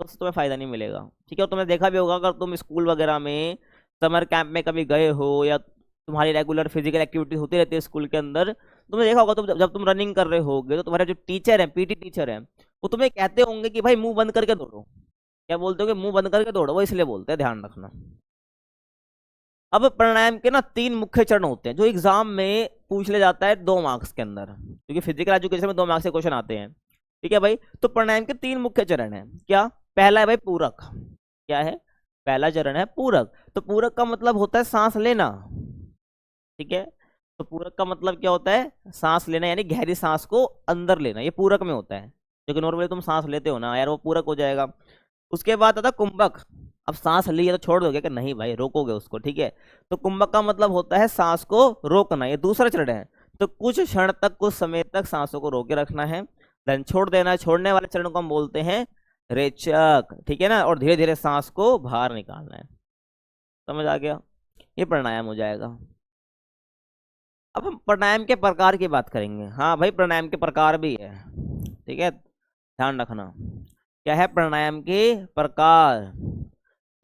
उससे तुम्हें फायदा नहीं मिलेगा। ठीक है, और तुमने देखा भी होगा, अगर तुम स्कूल वगैरह में समर कैंप में कभी गए हो, या तुम्हारी रेगुलर फिजिकल एक्टिविटी होती रहती है स्कूल के अंदर, तुमने देखा होगा, तुम जब तुम रनिंग कर रहे होगे तो तुम्हारे जो टीचर है, पीटी टीचर है, वो तुम्हें कहते होंगे कि भाई मुंह बंद करके दौड़ो। क्या बोलते हो? कि मुंह बंद करके दौड़ो, वो इसलिए बोलते हैं, ध्यान रखना। अब प्राणायाम के ना 3 मुख्य चरण होते हैं, जो एग्जाम में पूछ ले जाता है 2 मार्क्स के अंदर, क्योंकि फिजिकल एजुकेशन में 2 मार्क्स के क्वेश्चन आते हैं। ठीक है भाई, तो प्राणायाम के 3 मुख्य चरण हैं। क्या? पहला है भाई पूरक। क्या है? पहला चरण है पूरक। तो पूरक का मतलब होता है सांस लेना। ठीक है, तो पूरक का मतलब क्या होता है? सांस लेना, यानी गहरी सांस को अंदर लेना, ये पूरक में होता है। जो कि नॉर्मली तुम सांस लेते हो ना यार, वो पूरक हो जाएगा। उसके बाद आता कुंभक। अब सांस ली है तो छोड़ दोगे कि नहीं भाई, रोकोगे उसको। ठीक है, तो कुंभक का मतलब होता है सांस को रोकना, ये दूसरा चरण है। तो कुछ क्षण तक, कुछ समय तक सांसों को रोके रखना है, देन छोड़ देना है। छोड़ने वाले चरण को हम बोलते हैं रेचक। ठीक है ना, और धीरे धीरे सांस को बाहर निकालना है। समझ आ गया? ये प्राणायाम हो जाएगा। अब हम प्राणायाम के प्रकार की बात करेंगे। हाँ भाई, प्राणायाम के प्रकार भी है। ठीक है, ध्यान रखना। क्या है प्राणायाम के प्रकार?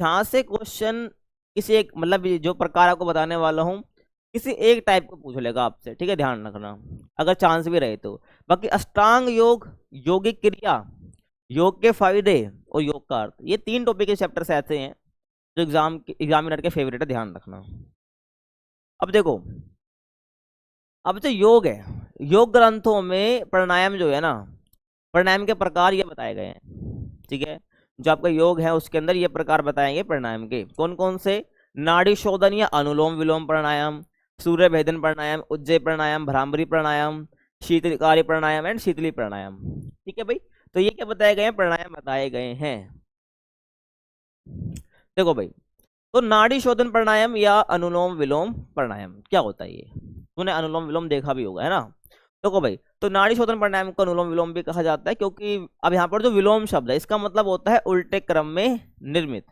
जहां से क्वेश्चन किसी एक, मतलब ये जो प्रकार आपको बताने वाला हूँ, किसी एक टाइप को पूछ लेगा आपसे। ठीक है, ध्यान रखना, अगर चांस भी रहे तो। बाकी अष्टांग योग, योगिक क्रिया, योग के फायदे और योग का अर्थ, ये 3 टॉपिक के चैप्टर ऐसे हैं जो एग्जामिनर के फेवरेट है, ध्यान रखना। अब देखो, अब जो योग है, योग ग्रंथों में प्राणायाम जो है ना, प्राणायाम के प्रकार ये बताए गए हैं। ठीक है, जो आपका योग है उसके अंदर ये प्रकार बताएंगे प्राणायाम के। कौन कौन से? नाड़ी शोधन या अनुलोम विलोम प्राणायाम, सूर्य भेदन प्राणायाम, उज्जय प्राणायाम, भ्रामरी प्राणायाम, शीतकारी प्राणायाम एंड शीतली प्राणायाम। ठीक है भाई, तो ये क्या बताए गए हैं? प्राणायाम बताए गए हैं। देखो भाई, तो नाड़ी शोधन प्राणायाम या अनुलोम विलोम प्राणायाम क्या होता है? ये तूने अनुलोम विलोम देखा भी होगा, है ना। देखो भाई, तो नाड़ी शोधन प्राणायाम को अनुलोम विलोम भी कहा जाता है, क्योंकि अब यहाँ पर जो विलोम शब्द है इसका मतलब होता है उल्टे क्रम में निर्मित।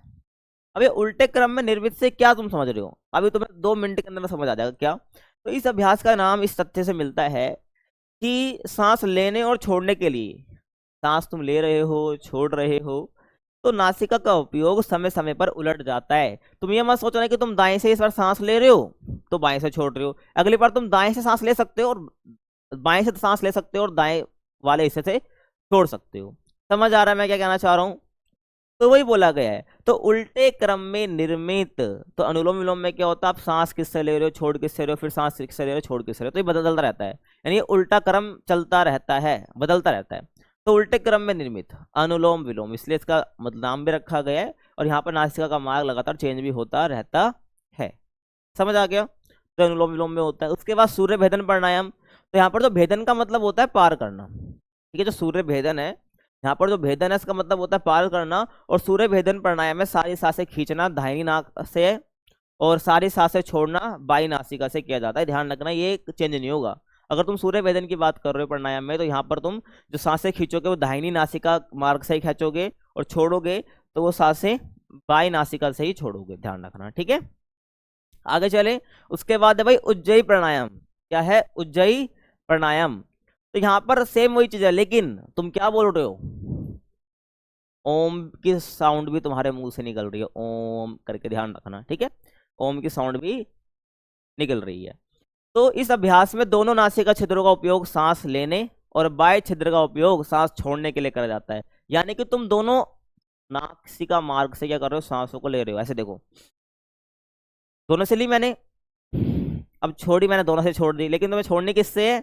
अब ये उल्टे क्रम में निर्मित से क्या तुम समझ रहे हो? अभी तुम्हें 2 मिनट के अंदर समझ आ जाएगा क्या। तो इस अभ्यास का नाम इस तथ्य से मिलता है कि सांस लेने और छोड़ने के लिए, सांस तुम ले रहे हो, छोड़ रहे हो, तो नासिका का उपयोग समय समय पर उलट जाता है। तुम ये मत सोचना कि तुम दाएं से इस बार सांस ले रहे हो तो बाएं से छोड़ रहे हो, अगली बार तुम दाएं से सांस ले सकते हो और बाएं से सांस ले सकते हो और दाएं वाले हिस्से से छोड़ सकते हो। समझ आ रहा है मैं क्या कहना चाह रहा हूँ? तो वही बोला गया है, तो उल्टे क्रम में निर्मित। तो अनुलोम विलोम में क्या होता है? आप सांस किससे ले रहे हो, छोड़ किससे रहे हो, फिर सांस किससे ले रहे हो, छोड़ किससे रहे हो, तो ये बदलता रहता है, यानी ये उल्टा क्रम चलता रहता है, बदलता रहता है। तो उल्टे क्रम में निर्मित अनुलोम विलोम, इसलिए इसका मतलब नाम भी रखा गया है। और यहाँ पर नासिका का मार्ग लगातार चेंज भी होता रहता है। समझ आ गया? तो अनुलोम विलोम में होता है। उसके बाद सूर्य भेदन प्राणायाम। तो यहाँ पर जो भेदन का मतलब होता है पार करना। ठीक है, जो सूर्य भेदन है, यहाँ पर जो भेदन है इसका मतलब होता है पार करना। और सूर्य भेदन प्राणायाम में सारी सांसें खींचना दाहिनी नाक से और सारी सांसें छोड़ना बाई नासिका से किया जाता है। ध्यान रखना, ये चेंज नहीं होगा। अगर तुम सूर्य भेदन की बात कर रहे हो प्राणायाम में, तो यहाँ पर तुम जो सांसें खींचोगे वो दाहिनी नासिका मार्ग से ही खींचोगे, और छोड़ोगे तो वो सांसें बाई नासिका से ही छोड़ोगे, ध्यान रखना। ठीक है, आगे चले। उसके बाद है भाई उज्जयी प्राणायाम। क्या है? उज्जयी प्राणायाम। तो यहाँ पर सेम वही चीज है, लेकिन तुम क्या बोल रहे हो? ओम की साउंड भी तुम्हारे मुंह से निकल रही है, ओम करके, ध्यान रखना। ठीक है, ओम की साउंड भी निकल रही है। तो इस अभ्यास में दोनों नासिका छिद्रों का उपयोग सांस लेने और बाह्य छिद्र का उपयोग सांस छोड़ने के लिए करा जाता है। यानी कि तुम दोनों नासिका मार्ग से क्या कर रहे हो, सांसों को ले रहे हो। ऐसे देखो, दोनों से ली मैंने, अब छोड़ी मैंने, दोनों से छोड़ दी, लेकिन तुम्हें छोड़नी किससे है,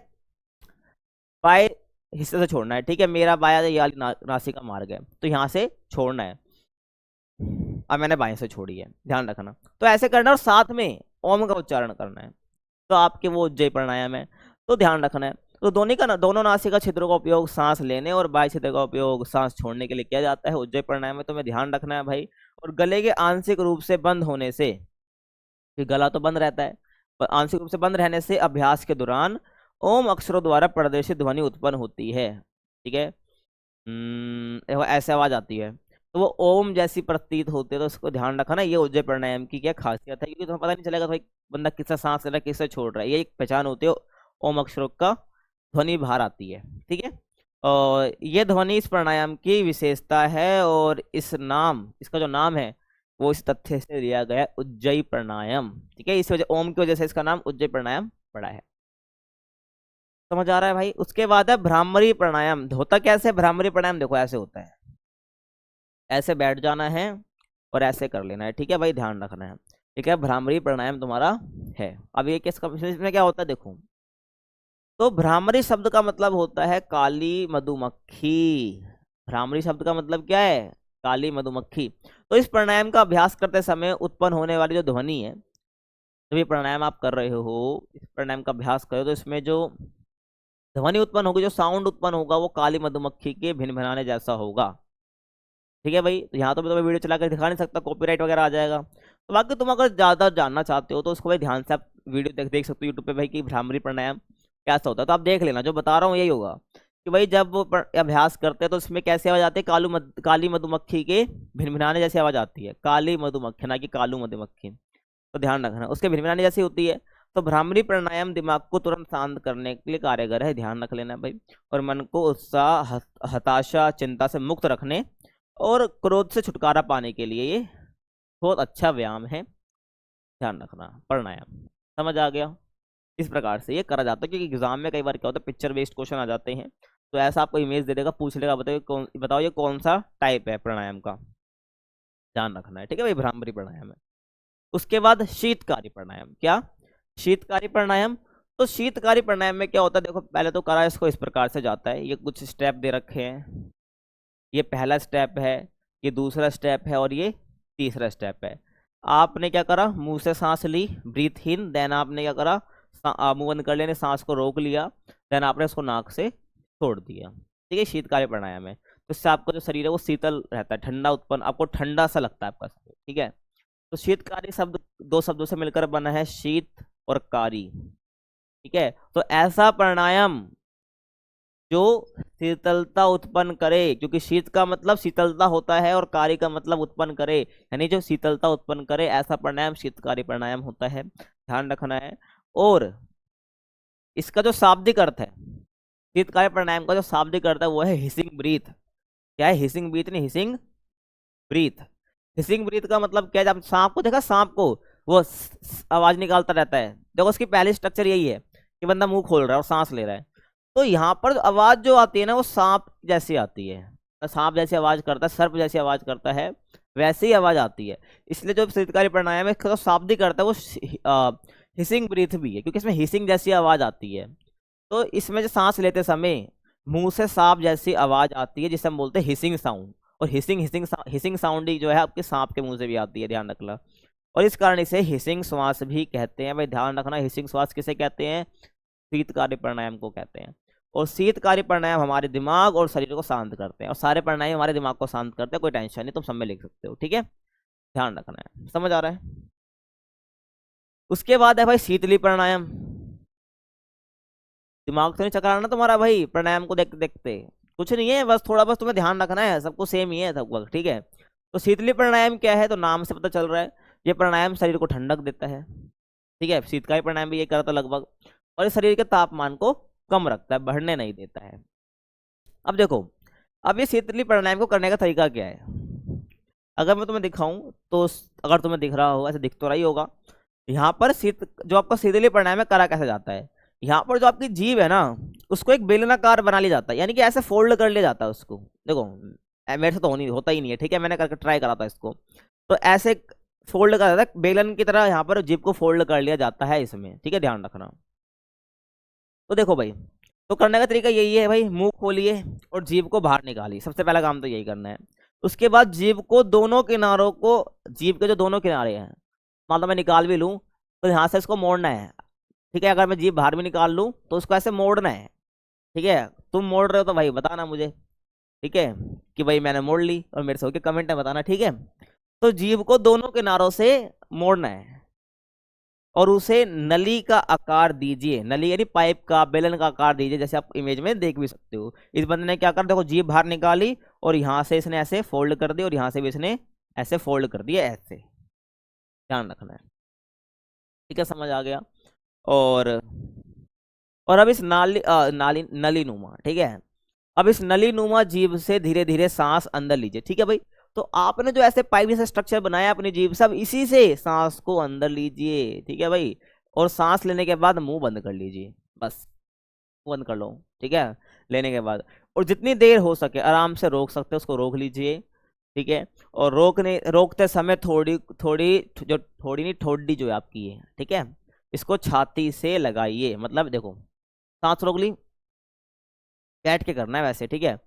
बाएं हिस्से से छोड़ना है। ठीक है, मेरा बाया ये वाली नासिका मार्ग है, तो यहाँ से छोड़ना है। अब मैंने बाएं से छोड़ी है, ध्यान रखना। तो ऐसे करना और साथ में ओम का उच्चारण करना है, तो आपके वो उज्जयी प्राणायाम है, तो ध्यान रखना है। तो दोनों नासिका छिद्रों का उपयोग सांस लेने और बाह्य छिद्र का उपयोग सांस छोड़ने के लिए किया जाता है उज्जयी प्राणायाम में, तुम्हें ध्यान रखना है भाई। और गले के आंशिक रूप से बंद होने से, कि गला तो बंद रहता है, पर आंशिक रूप से बंद रहने से अभ्यास के दौरान ओम अक्षरों द्वारा प्रदर्शित ध्वनि उत्पन्न होती है। ठीक है, देखो ऐसे आवाज आती है, तो वो ओम जैसी प्रतीत होती है, तो उसको ध्यान रखना। ये उज्जयी प्राणायाम की क्या खासियत है, क्योंकि तुम्हें पता नहीं चलेगा भाई बंदा किससे सांस ले रहा है, किससे छोड़ रहा है, ये एक पहचान होती है ओम अक्षरों का, ध्वनि बाहर आती है। ठीक है, और ये ध्वनि इस प्राणायाम की विशेषता है, और इसका जो नाम है वो इस तथ्य से दिया गया है, उज्जयी प्राणायाम। ठीक है, इस वजह ओम की वजह से इसका नाम उज्जयी प्राणायाम पड़ा है। समझ आ रहा है भाई। उसके बाद है भ्रामरी प्राणायाम। होता कैसे भ्रामरी प्राणायाम, देखो ऐसे होता है, ऐसे बैठ जाना है और ऐसे कर लेना है। ठीक है भाई, ध्यान रखना है। ठीक है, भ्रामरी प्राणायाम तुम्हारा है। अब ये किसका, इसमें क्या होता है देखो, तो भ्रामरी शब्द का मतलब होता है काली मधुमक्खी। भ्रामरी शब्द का मतलब क्या है, काली मधुमक्खी। तो इस प्राणायाम का अभ्यास करते समय उत्पन्न होने वाली जो ध्वनि है, जब ये प्राणायाम आप कर रहे हो, इस प्राणायाम का अभ्यास करो, तो इसमें जो ध्वनि उत्पन्न होगी, जो साउंड उत्पन्न होगा, वो काली मधुमक्खी के भिनभिनाने जैसा होगा। ठीक है भाई, तो यहाँ तो मैं तुम्हें वीडियो चला कर दिखा नहीं सकता, कॉपीराइट वगैरह आ जाएगा। तो बाकी तुम अगर ज़्यादा जानना चाहते हो तो उसको भाई ध्यान से आप वीडियो देख सकते हो यूट्यूब पे भाई, कि भ्रामरी प्राणायाम कैसा होता है, तो आप देख लेना। जो बता रहा हूँ यही होगा कि भाई जब वो अभ्यास करते हैं तो इसमें कैसी आवाज आती है, काली मधुमक्खी के भिनभिनाने जैसी आवाज आती है, काली मधुमक्खी ना कि कालू मधुमक्खी, तो ध्यान रखना, उसके भिनभिनाने जैसी होती है। तो भ्रामरी प्राणायाम दिमाग को तुरंत शांत करने के लिए कारगर है, ध्यान रख लेना भाई। और मन को उत्साह, हताशा, चिंता से मुक्त रखने और क्रोध से छुटकारा पाने के लिए ये बहुत अच्छा व्यायाम है, ध्यान रखना प्राणायाम। समझ आ गया। इस प्रकार से ये करा जाता है, क्योंकि एग्जाम में कई बार क्या होता है पिक्चर बेस्ड क्वेश्चन आ जाते हैं, तो ऐसा आपको इमेज दे देगा, पूछ लेगा, बताओ ये कौन सा टाइप है प्राणायाम का, ध्यान रखना है। ठीक है भाई, भ्रामरी प्राणायाम है। उसके बाद शीतकारी प्राणायाम। क्या, शीतकारी प्राणायाम। तो शीतकारी प्राणायाम में क्या होता है, देखो पहले तो करा इसको इस प्रकार से जाता है, ये कुछ स्टेप दे रखे हैं, ये पहला स्टेप है, ये दूसरा स्टेप है, और ये तीसरा स्टेप है। आपने क्या करा, मुंह से सांस ली, ब्रीथ इन, देन आपने क्या करा, मुंह बंद कर लेने, सांस को रोक लिया, देन आपने उसको नाक से छोड़ दिया। ठीक है, शीतकारी प्राणायाम है। तो इससे आपका जो शरीर है वो शीतल रहता है, ठंडा उत्पन्न, आपको ठंडा सा लगता है आपका शरीर। ठीक है, तो शीतकारी शब्द दो शब्दों से मिलकर बना है, शीत और कारी। ठीक है, तो ऐसा प्राणायाम जो शीतलता उत्पन्न करे, क्योंकि शीत का मतलब शीतलता होता है और कारी का मतलब उत्पन्न करे, यानी जो शीतलता उत्पन्न करे, ऐसा प्राणायाम शीतकारी प्राणायाम होता है, ध्यान रखना है। और इसका जो शाब्दिक अर्थ है, शीतकारी प्राणायाम का जो शाब्दिक अर्थ है वो है हिसिंग ब्रीथ। क्या है, हिसिंग ब्रीथ नहीं, हिसिंग ब्रीथ। हिसिंग ब्रीथ का मतलब क्या है, जब सांप को देखा, सांप को वो आवाज निकालता रहता है, देखो उसकी पहली स्ट्रक्चर यही है कि बंदा मुंह खोल रहा है और सांस ले रहा है, तो यहाँ पर आवाज जो आती है ना वो सांप जैसी आती है, सांप जैसी आवाज करता है, सर्प जैसी आवाज करता है, वैसे ही आवाज आती है। इसलिए जो शीतकारी प्राणायाम है इसका शाब्दिक करता है वो हिसिंग ब्रीथ भी है, क्योंकि इसमें हिसिंग जैसी आवाज आती है। तो इसमें जो सांस लेते समय मुंह से सांप जैसी आवाज आती है, जिसे हम बोलते हैं हिसिंग साउंड, और हिसिंग साउंड ही जो है आपके सांप के मुंह से भी आती है, ध्यान रखना। और इस कारण इसे हिसिंग श्वास भी कहते हैं भाई, ध्यान रखना। हिसिंग श्वास किसे कहते हैं, शीतकारी प्राणायाम को कहते हैं। और शीतकारी प्राणायाम हमारे दिमाग और शरीर को शांत करते हैं, और सारे प्राणायाम हमारे दिमाग को शांत करते हैं, कोई टेंशन नहीं, तुम सब में लिख सकते हो। ठीक है, ध्यान रखना है, समझ आ रहा है। उसके बाद है भाई शीतली प्राणायाम। दिमाग तो नहीं चकराना तुम्हारा भाई प्राणायाम को देखते देखते, कुछ नहीं है, बस थोड़ा बस तुम्हें ध्यान रखना है, सबको सेम ही है सब वक्त। ठीक है, तो शीतली प्राणायाम क्या है, तो नाम से पता चल रहा है, ये प्राणायाम शरीर को ठंडक देता है। ठीक है, शीतकारी प्राणायाम भी ये करता लगभग, और ये शरीर के तापमान को कम रखता है, बढ़ने नहीं देता है। अब देखो, अब ये शीतली प्राणायाम को करने का तरीका क्या है, अगर मैं तुम्हें दिखाऊं तो, अगर तुम्हें दिख रहा हो, ऐसे दिख तो रही होगा, यहाँ पर शीत जो आपका शीतली प्राणायाम में करा कैसे जाता है, यहाँ पर जो आपकी जीभ है ना उसको एक बेलनाकार बना लिया जाता है, यानी कि ऐसे फोल्ड कर लिया जाता है उसको। देखो मेरे से तो होता ही नहीं है, ठीक है, मैंने करके ट्राई करा था इसको। तो ऐसे फोल्ड करा जाता है बेलन की तरह, यहाँ पर जीभ को फोल्ड कर लिया जाता है इसमें, ठीक है, ध्यान रखना। तो देखो भाई, तो करने का तरीका यही है भाई, मुंह खोलिए और जीभ को बाहर निकालिए, सबसे पहला काम तो यही करना है। उसके बाद जीभ को दोनों किनारों को, जीभ के जो दोनों किनारे हैं, मान लो मैं निकाल भी लूँ तो यहाँ से इसको मोड़ना है, ठीक है। अगर मैं जीभ बाहर भी निकाल लूँ तो उसको ऐसे मोड़ना है, ठीक है। तुम मोड़ रहे हो तो भाई बताना मुझे, ठीक है, कि भाई मैंने मोड़ ली, और मेरे से होके कमेंट में बताना, ठीक है। तो जीभ को दोनों किनारों से मोड़ना है और उसे नली का आकार दीजिए, नली यानी पाइप का, बेलन का आकार दीजिए, जैसे आप इमेज में देख भी सकते हो। इस बंदे ने क्या कर, देखो जीभ बाहर निकाली और यहाँ से इसने ऐसे फोल्ड कर दी और यहाँ से भी इसने ऐसे फोल्ड कर दिया, ऐसे, ध्यान रखना है, ठीक है, समझ आ गया। और अब इस नली नुमा, ठीक है, अब इस नली नुमा जीभ से धीरे धीरे सांस अंदर लीजिए, ठीक है भाई। तो आपने जो ऐसे पाइप जैसा स्ट्रक्चर बनाया अपनी जीभ से, अब इसी से सांस को अंदर लीजिए, ठीक है भाई। और सांस लेने के बाद मुंह बंद कर लीजिए, बस बंद कर लो, ठीक है, लेने के बाद। और जितनी देर हो सके आराम से रोक सकते हो उसको रोक लीजिए, ठीक है। और रोकते समय थोड़ी थोड़ी जो थोड़ी नहीं ठोडी जो है आपकी है, ठीक है, इसको छाती से लगाइए, मतलब देखो सांस रोक ली, बैठ के करना है वैसे, ठीक है,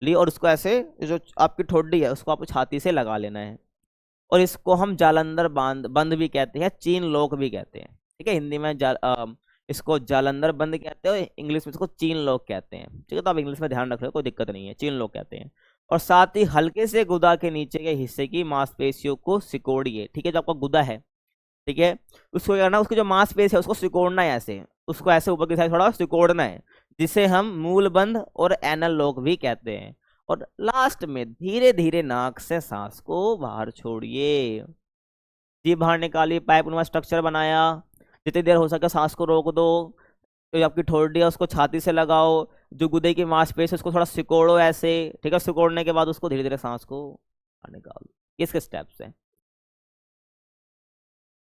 ली और उसको ऐसे जो आपकी ठोडी है उसको आपको छाती से लगा लेना है। और इसको हम जालंधर बंद भी कहते हैं, चीन लोक भी कहते हैं, ठीक है, हिंदी में इसको जालंधर बंद कहते हैं, इंग्लिश में इसको चीन लोक कहते हैं, ठीक है। तो आप इंग्लिश में ध्यान रख रहे हो, कोई दिक्कत नहीं है, चीन लोक कहते हैं। और साथ ही हल्के से गुदा के नीचे के हिस्से की मांसपेशियों को सिकोड़िए, ठीक है, जो आपका गुदा है, ठीक है, उसको क्या करना, उसकी जो मांसपेशी है उसको सिकोड़ना है ऐसे, उसको ऐसे ऊपर की साइड थोड़ा सिकोड़ना है, जिसे हम मूलबंध और एनल लोक भी कहते हैं। और लास्ट में धीरे धीरे नाक से सांस को बाहर छोड़िए, जीभ बाहर निकाली, पाइप नुमा स्ट्रक्चर बनाया, जितनी देर हो सके सांस को रोक दो, तो आपकी ठोड़ी है उसको छाती से लगाओ, जो गुदे की मांसपेशी उसको थोड़ा सिकोड़ो ऐसे, ठीक है, सिकोड़ने के बाद उसको धीरे धीरे सांस को बाहर निकालो, इसके स्टेप्स हैं।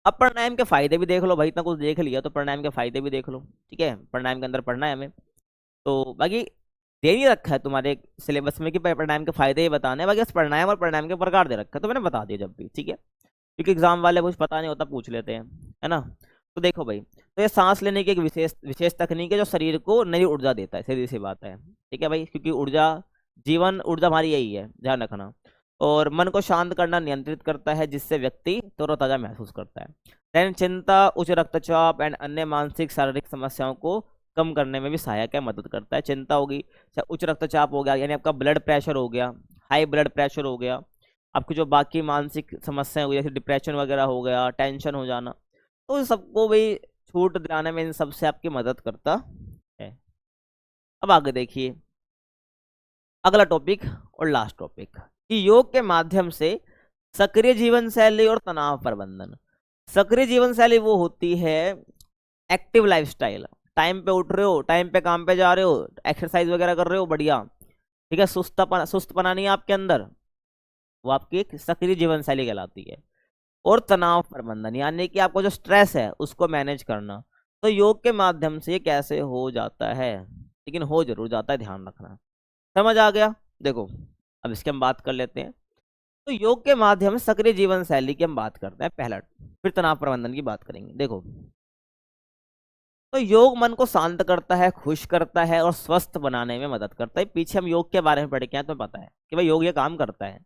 अब प्राणायाम के फायदे भी देख लो भाई, इतना कुछ देख लिया तो प्राणायाम के फायदे भी देख लो, ठीक है, प्राणायाम के अंदर पढ़ना है हमें। तो बाकी दे नहीं रखा है तुम्हारे सिलेबस में कि प्राणायाम के फायदे ही बताने हैं, बाकी बस प्राणायाम और प्राणायाम के प्रकार दे रखा है, तो मैंने बता दिया जब भी, ठीक है, क्योंकि एग्जाम वाले कुछ पता नहीं होता पूछ लेते हैं, है ना। तो देखो भाई, तो ये सांस लेने की एक विशेष विशेष तकनीक है जो शरीर को नई ऊर्जा देता है, सीधी सी बात है, ठीक है भाई, क्योंकि ऊर्जा, जीवन ऊर्जा हमारी यही है, ध्यान रखना। और मन को शांत करना, नियंत्रित करता है, जिससे व्यक्ति तरोताजा महसूस करता है। देन चिंता, उच्च रक्तचाप एंड अन्य मानसिक शारीरिक समस्याओं को कम करने में भी सहायक है, मदद करता है। चिंता होगी, चाहे उच्च रक्तचाप हो गया, यानी आपका ब्लड प्रेशर हो गया, हाई ब्लड प्रेशर हो गया, आपकी जो बाकी मानसिक समस्याएं हो गई जैसे डिप्रेशन वगैरह हो गया, टेंशन हो जाना, तो इन सबको भी छूट दिलाने में इन सबसे आपकी मदद करता है। अब आगे देखिए अगला टॉपिक और लास्ट टॉपिक, कि योग के माध्यम से सक्रिय जीवन शैली और तनाव प्रबंधन। सक्रिय जीवन शैली वो होती है एक्टिव लाइफस्टाइल, टाइम पे उठ रहे हो, टाइम पे काम पे जा रहे हो, एक्सरसाइज वगैरह कर रहे हो, बढ़िया, ठीक है, सुस्तपना नहीं है आपके अंदर, वो आपकी एक सक्रिय जीवन शैली कहलाती है। और तनाव प्रबंधन, यानी कि आपको जो स्ट्रेस है उसको मैनेज करना। तो योग के माध्यम से ये कैसे हो जाता है, लेकिन हो जरूर जाता है, ध्यान रखना, समझ आ गया। देखो अब इसकी हम बात कर लेते हैं। तो योग के माध्यम से सक्रिय जीवन शैली की हम बात करते हैं पहला, फिर तनाव प्रबंधन की बात करेंगे। देखो तो योग मन को शांत करता है, खुश करता है और स्वस्थ बनाने में मदद करता है। पीछे हम योग के बारे में पढ़ के हैं तो पता है कि भाई योग ये काम करता है,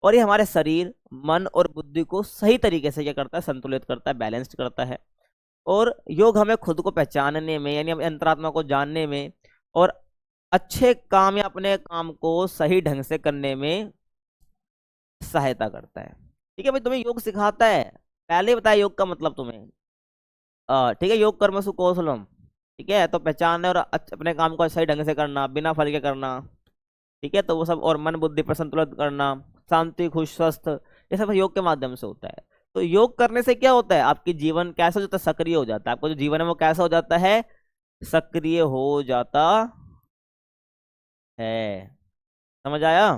और ये हमारे शरीर, मन और बुद्धि को सही तरीके से क्या करता है, संतुलित करता है, बैलेंस्ड करता है। और योग हमें खुद को पहचानने में, यानी हम अंतरात्मा को जानने में, और अच्छे काम या अपने काम को सही ढंग से करने में सहायता करता है। ठीक है भाई, तुम्हें योग सिखाता है, पहले ही बताया योग का मतलब तुम्हें, ठीक है, योग कर्मसु कौशलम, ठीक है, तो पहचानना और अपने काम को सही ढंग से करना, बिना फल के करना, ठीक है, तो वो सब, और मन बुद्धि पर संतुलित करना, शांति, खुश, स्वस्थ, ये सब योग के माध्यम से होता है। तो योग करने से क्या होता है, आपकी जीवन कैसा हो जाता है, सक्रिय हो जाता है, आपका जो जीवन है वो कैसा हो जाता है, सक्रिय हो जाता है, समझ आया।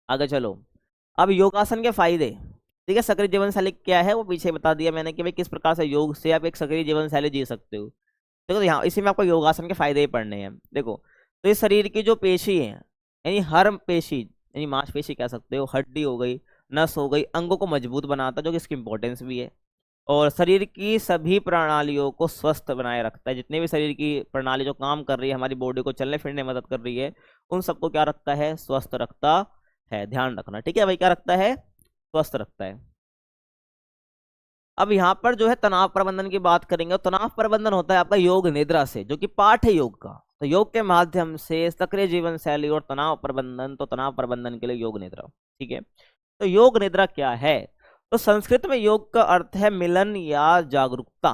आगे चलो, अब योगासन के फायदे, ठीक है। सक्रिय जीवन शैली क्या है वो पीछे बता दिया मैंने कि भाई किस प्रकार से योग से आप एक सक्रिय जीवन शैली जी सकते हो। देखो तो यहाँ इसी में आपको योगासन के फायदे ही पढ़ने हैं। देखो तो ये शरीर की जो पेशी है, यानी हर पेशी, यानी मांसपेशी कह सकते हो, हड्डी हो गई, नस हो गई, अंगों को मजबूत बनाता है, जो कि इसकी इंपॉर्टेंस भी है। और शरीर की सभी प्रणालियों को स्वस्थ बनाए रखता है। जितने भी शरीर की प्रणाली जो काम कर रही है, हमारी बॉडी को चलने फिरने में मदद कर रही है, उन सबको क्या रखता है? स्वस्थ रखता है। ध्यान रखना, ठीक है भाई, क्या रखता है? स्वस्थ रखता है। अब यहाँ पर जो है तनाव प्रबंधन की बात करेंगे। तनाव प्रबंधन होता है आपका योग निद्रा से, जो कि पाठ है योग का। तो योग के माध्यम से सक्रिय जीवन शैली और तनाव प्रबंधन, तो तनाव प्रबंधन के लिए योग निद्रा, ठीक है। तो योग निद्रा क्या है? तो संस्कृत में योग का अर्थ है मिलन या जागरूकता।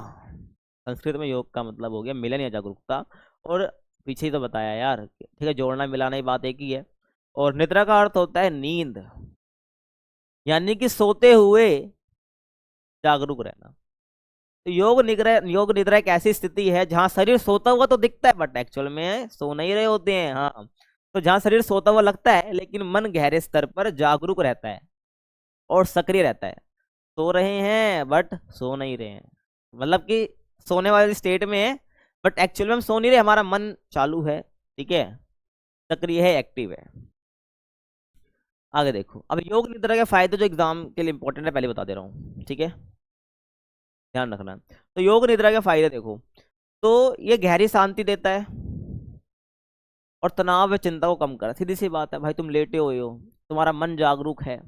संस्कृत में योग का मतलब हो गया मिलन या जागरूकता। और पीछे ही तो बताया यार, ठीक है, जोड़ना मिलाना ही बात एक ही है। और निद्रा का अर्थ होता है नींद, यानी कि सोते हुए जागरूक रहना। तो योग निद्रा एक ऐसी स्थिति है जहां शरीर सोता हुआ तो दिखता है, बट एक्चुअल में सो नहीं रहे होते हैं। हाँ, तो जहां शरीर सोता हुआ लगता है, लेकिन मन गहरे स्तर पर जागरूक रहता है और सक्रिय रहता है। सो रहे हैं बट सो नहीं रहे हैं, मतलब कि सोने वाले स्टेट में है, बट एक्चुअल में हम सो नहीं रहे, हमारा मन चालू है, ठीक है, सक्रिय है, एक्टिव है। आगे देखो, अब योग निद्रा के फायदे जो एग्जाम के लिए इंपॉर्टेंट है, पहले बता दे रहा हूँ, ठीक है, ध्यान रखना। तो योग निद्रा के फायदे देखो, तो ये गहरी शांति देता है और तनाव व चिंता को कम कर। सीधी सी बात है भाई, तुम लेटे हुए हो, तुम्हारा मन जागरूक है,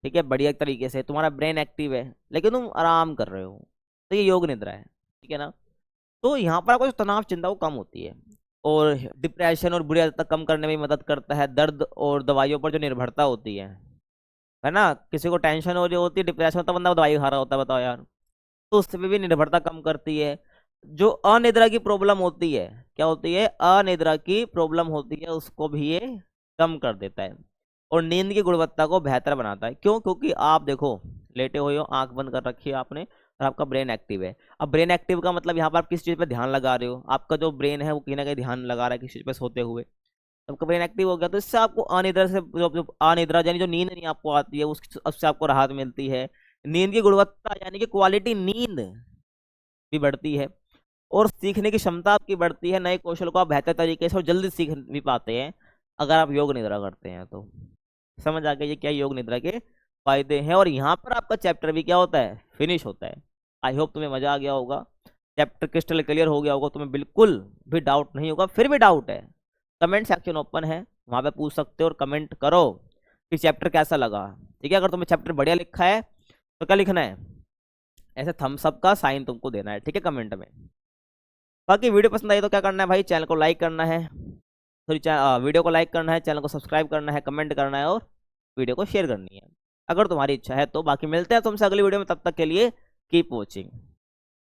ठीक है, बढ़िया तरीके से, तुम्हारा ब्रेन एक्टिव है, लेकिन तुम आराम कर रहे हो, तो ये योग निद्रा है, ठीक है ना। तो यहाँ पर आपको जो तनाव चिंता वो कम होती है, और डिप्रेशन और बुरी आदत कम करने में मदद करता है। दर्द और दवाइयों पर जो निर्भरता होती है ना, किसी को टेंशन हो रही होती है, डिप्रेशन होता है, बंदा दवाई खा रहा होता है, बताओ यार, तो उस पर भी निर्भरता कम करती है। जो अनिद्रा की प्रॉब्लम होती है, क्या होती है? अनिद्रा की प्रॉब्लम होती है, उसको भी ये कम कर देता है। और नींद की गुणवत्ता को बेहतर बनाता है। क्यों? क्योंकि आप देखो, लेटे हुए हो, आंख बंद कर रखी है आपने, और आपका ब्रेन एक्टिव है। अब ब्रेन एक्टिव का मतलब यहाँ पर आप किस चीज़ पे ध्यान लगा रहे हो? आपका जो ब्रेन है वो कहीं ना कहीं ध्यान लगा रहा है किसी चीज़ पे सोते हुए। आपका ब्रेन एक्टिव हो गया, तो इससे आपको अनिद्रा से जो अनिद्रा यानी जो नींद नहीं आपको आती है, उससे आपको राहत मिलती है। नींद की गुणवत्ता यानी कि क्वालिटी नींद भी बढ़ती है, और सीखने की क्षमता आपकी बढ़ती है। नए कौशल को आप बेहतर तरीके से और जल्दी सीख भी पाते हैं अगर आप योग निद्रा करते हैं तो। समझ आ गया ये क्या योग निद्रा के फायदे हैं। और यहाँ पर आपका चैप्टर भी क्या होता है? फिनिश होता है। आई होप तुम्हें मजा आ गया होगा, चैप्टर क्रिस्टल क्लियर हो गया होगा, तुम्हें बिल्कुल भी डाउट नहीं होगा। फिर भी डाउट है, कमेंट सेक्शन ओपन है, वहाँ पे पूछ सकते हो और कमेंट करो कि चैप्टर कैसा लगा, ठीक है। अगर तुम्हें चैप्टर बढ़िया लिखा है तो क्या लिखना है? ऐसे थम्स अप का साइन तुमको देना है, ठीक है, कमेंट में। बाकी वीडियो पसंद आई तो क्या करना है भाई? चैनल को लाइक करना है, सॉरी, वीडियो को लाइक करना है, चैनल को सब्सक्राइब करना है, कमेंट करना है, और वीडियो को शेयर करनी है अगर तुम्हारी इच्छा है तो। बाकी मिलते हैं तुमसे अगली वीडियो में, तब तक के लिए कीप वॉचिंग।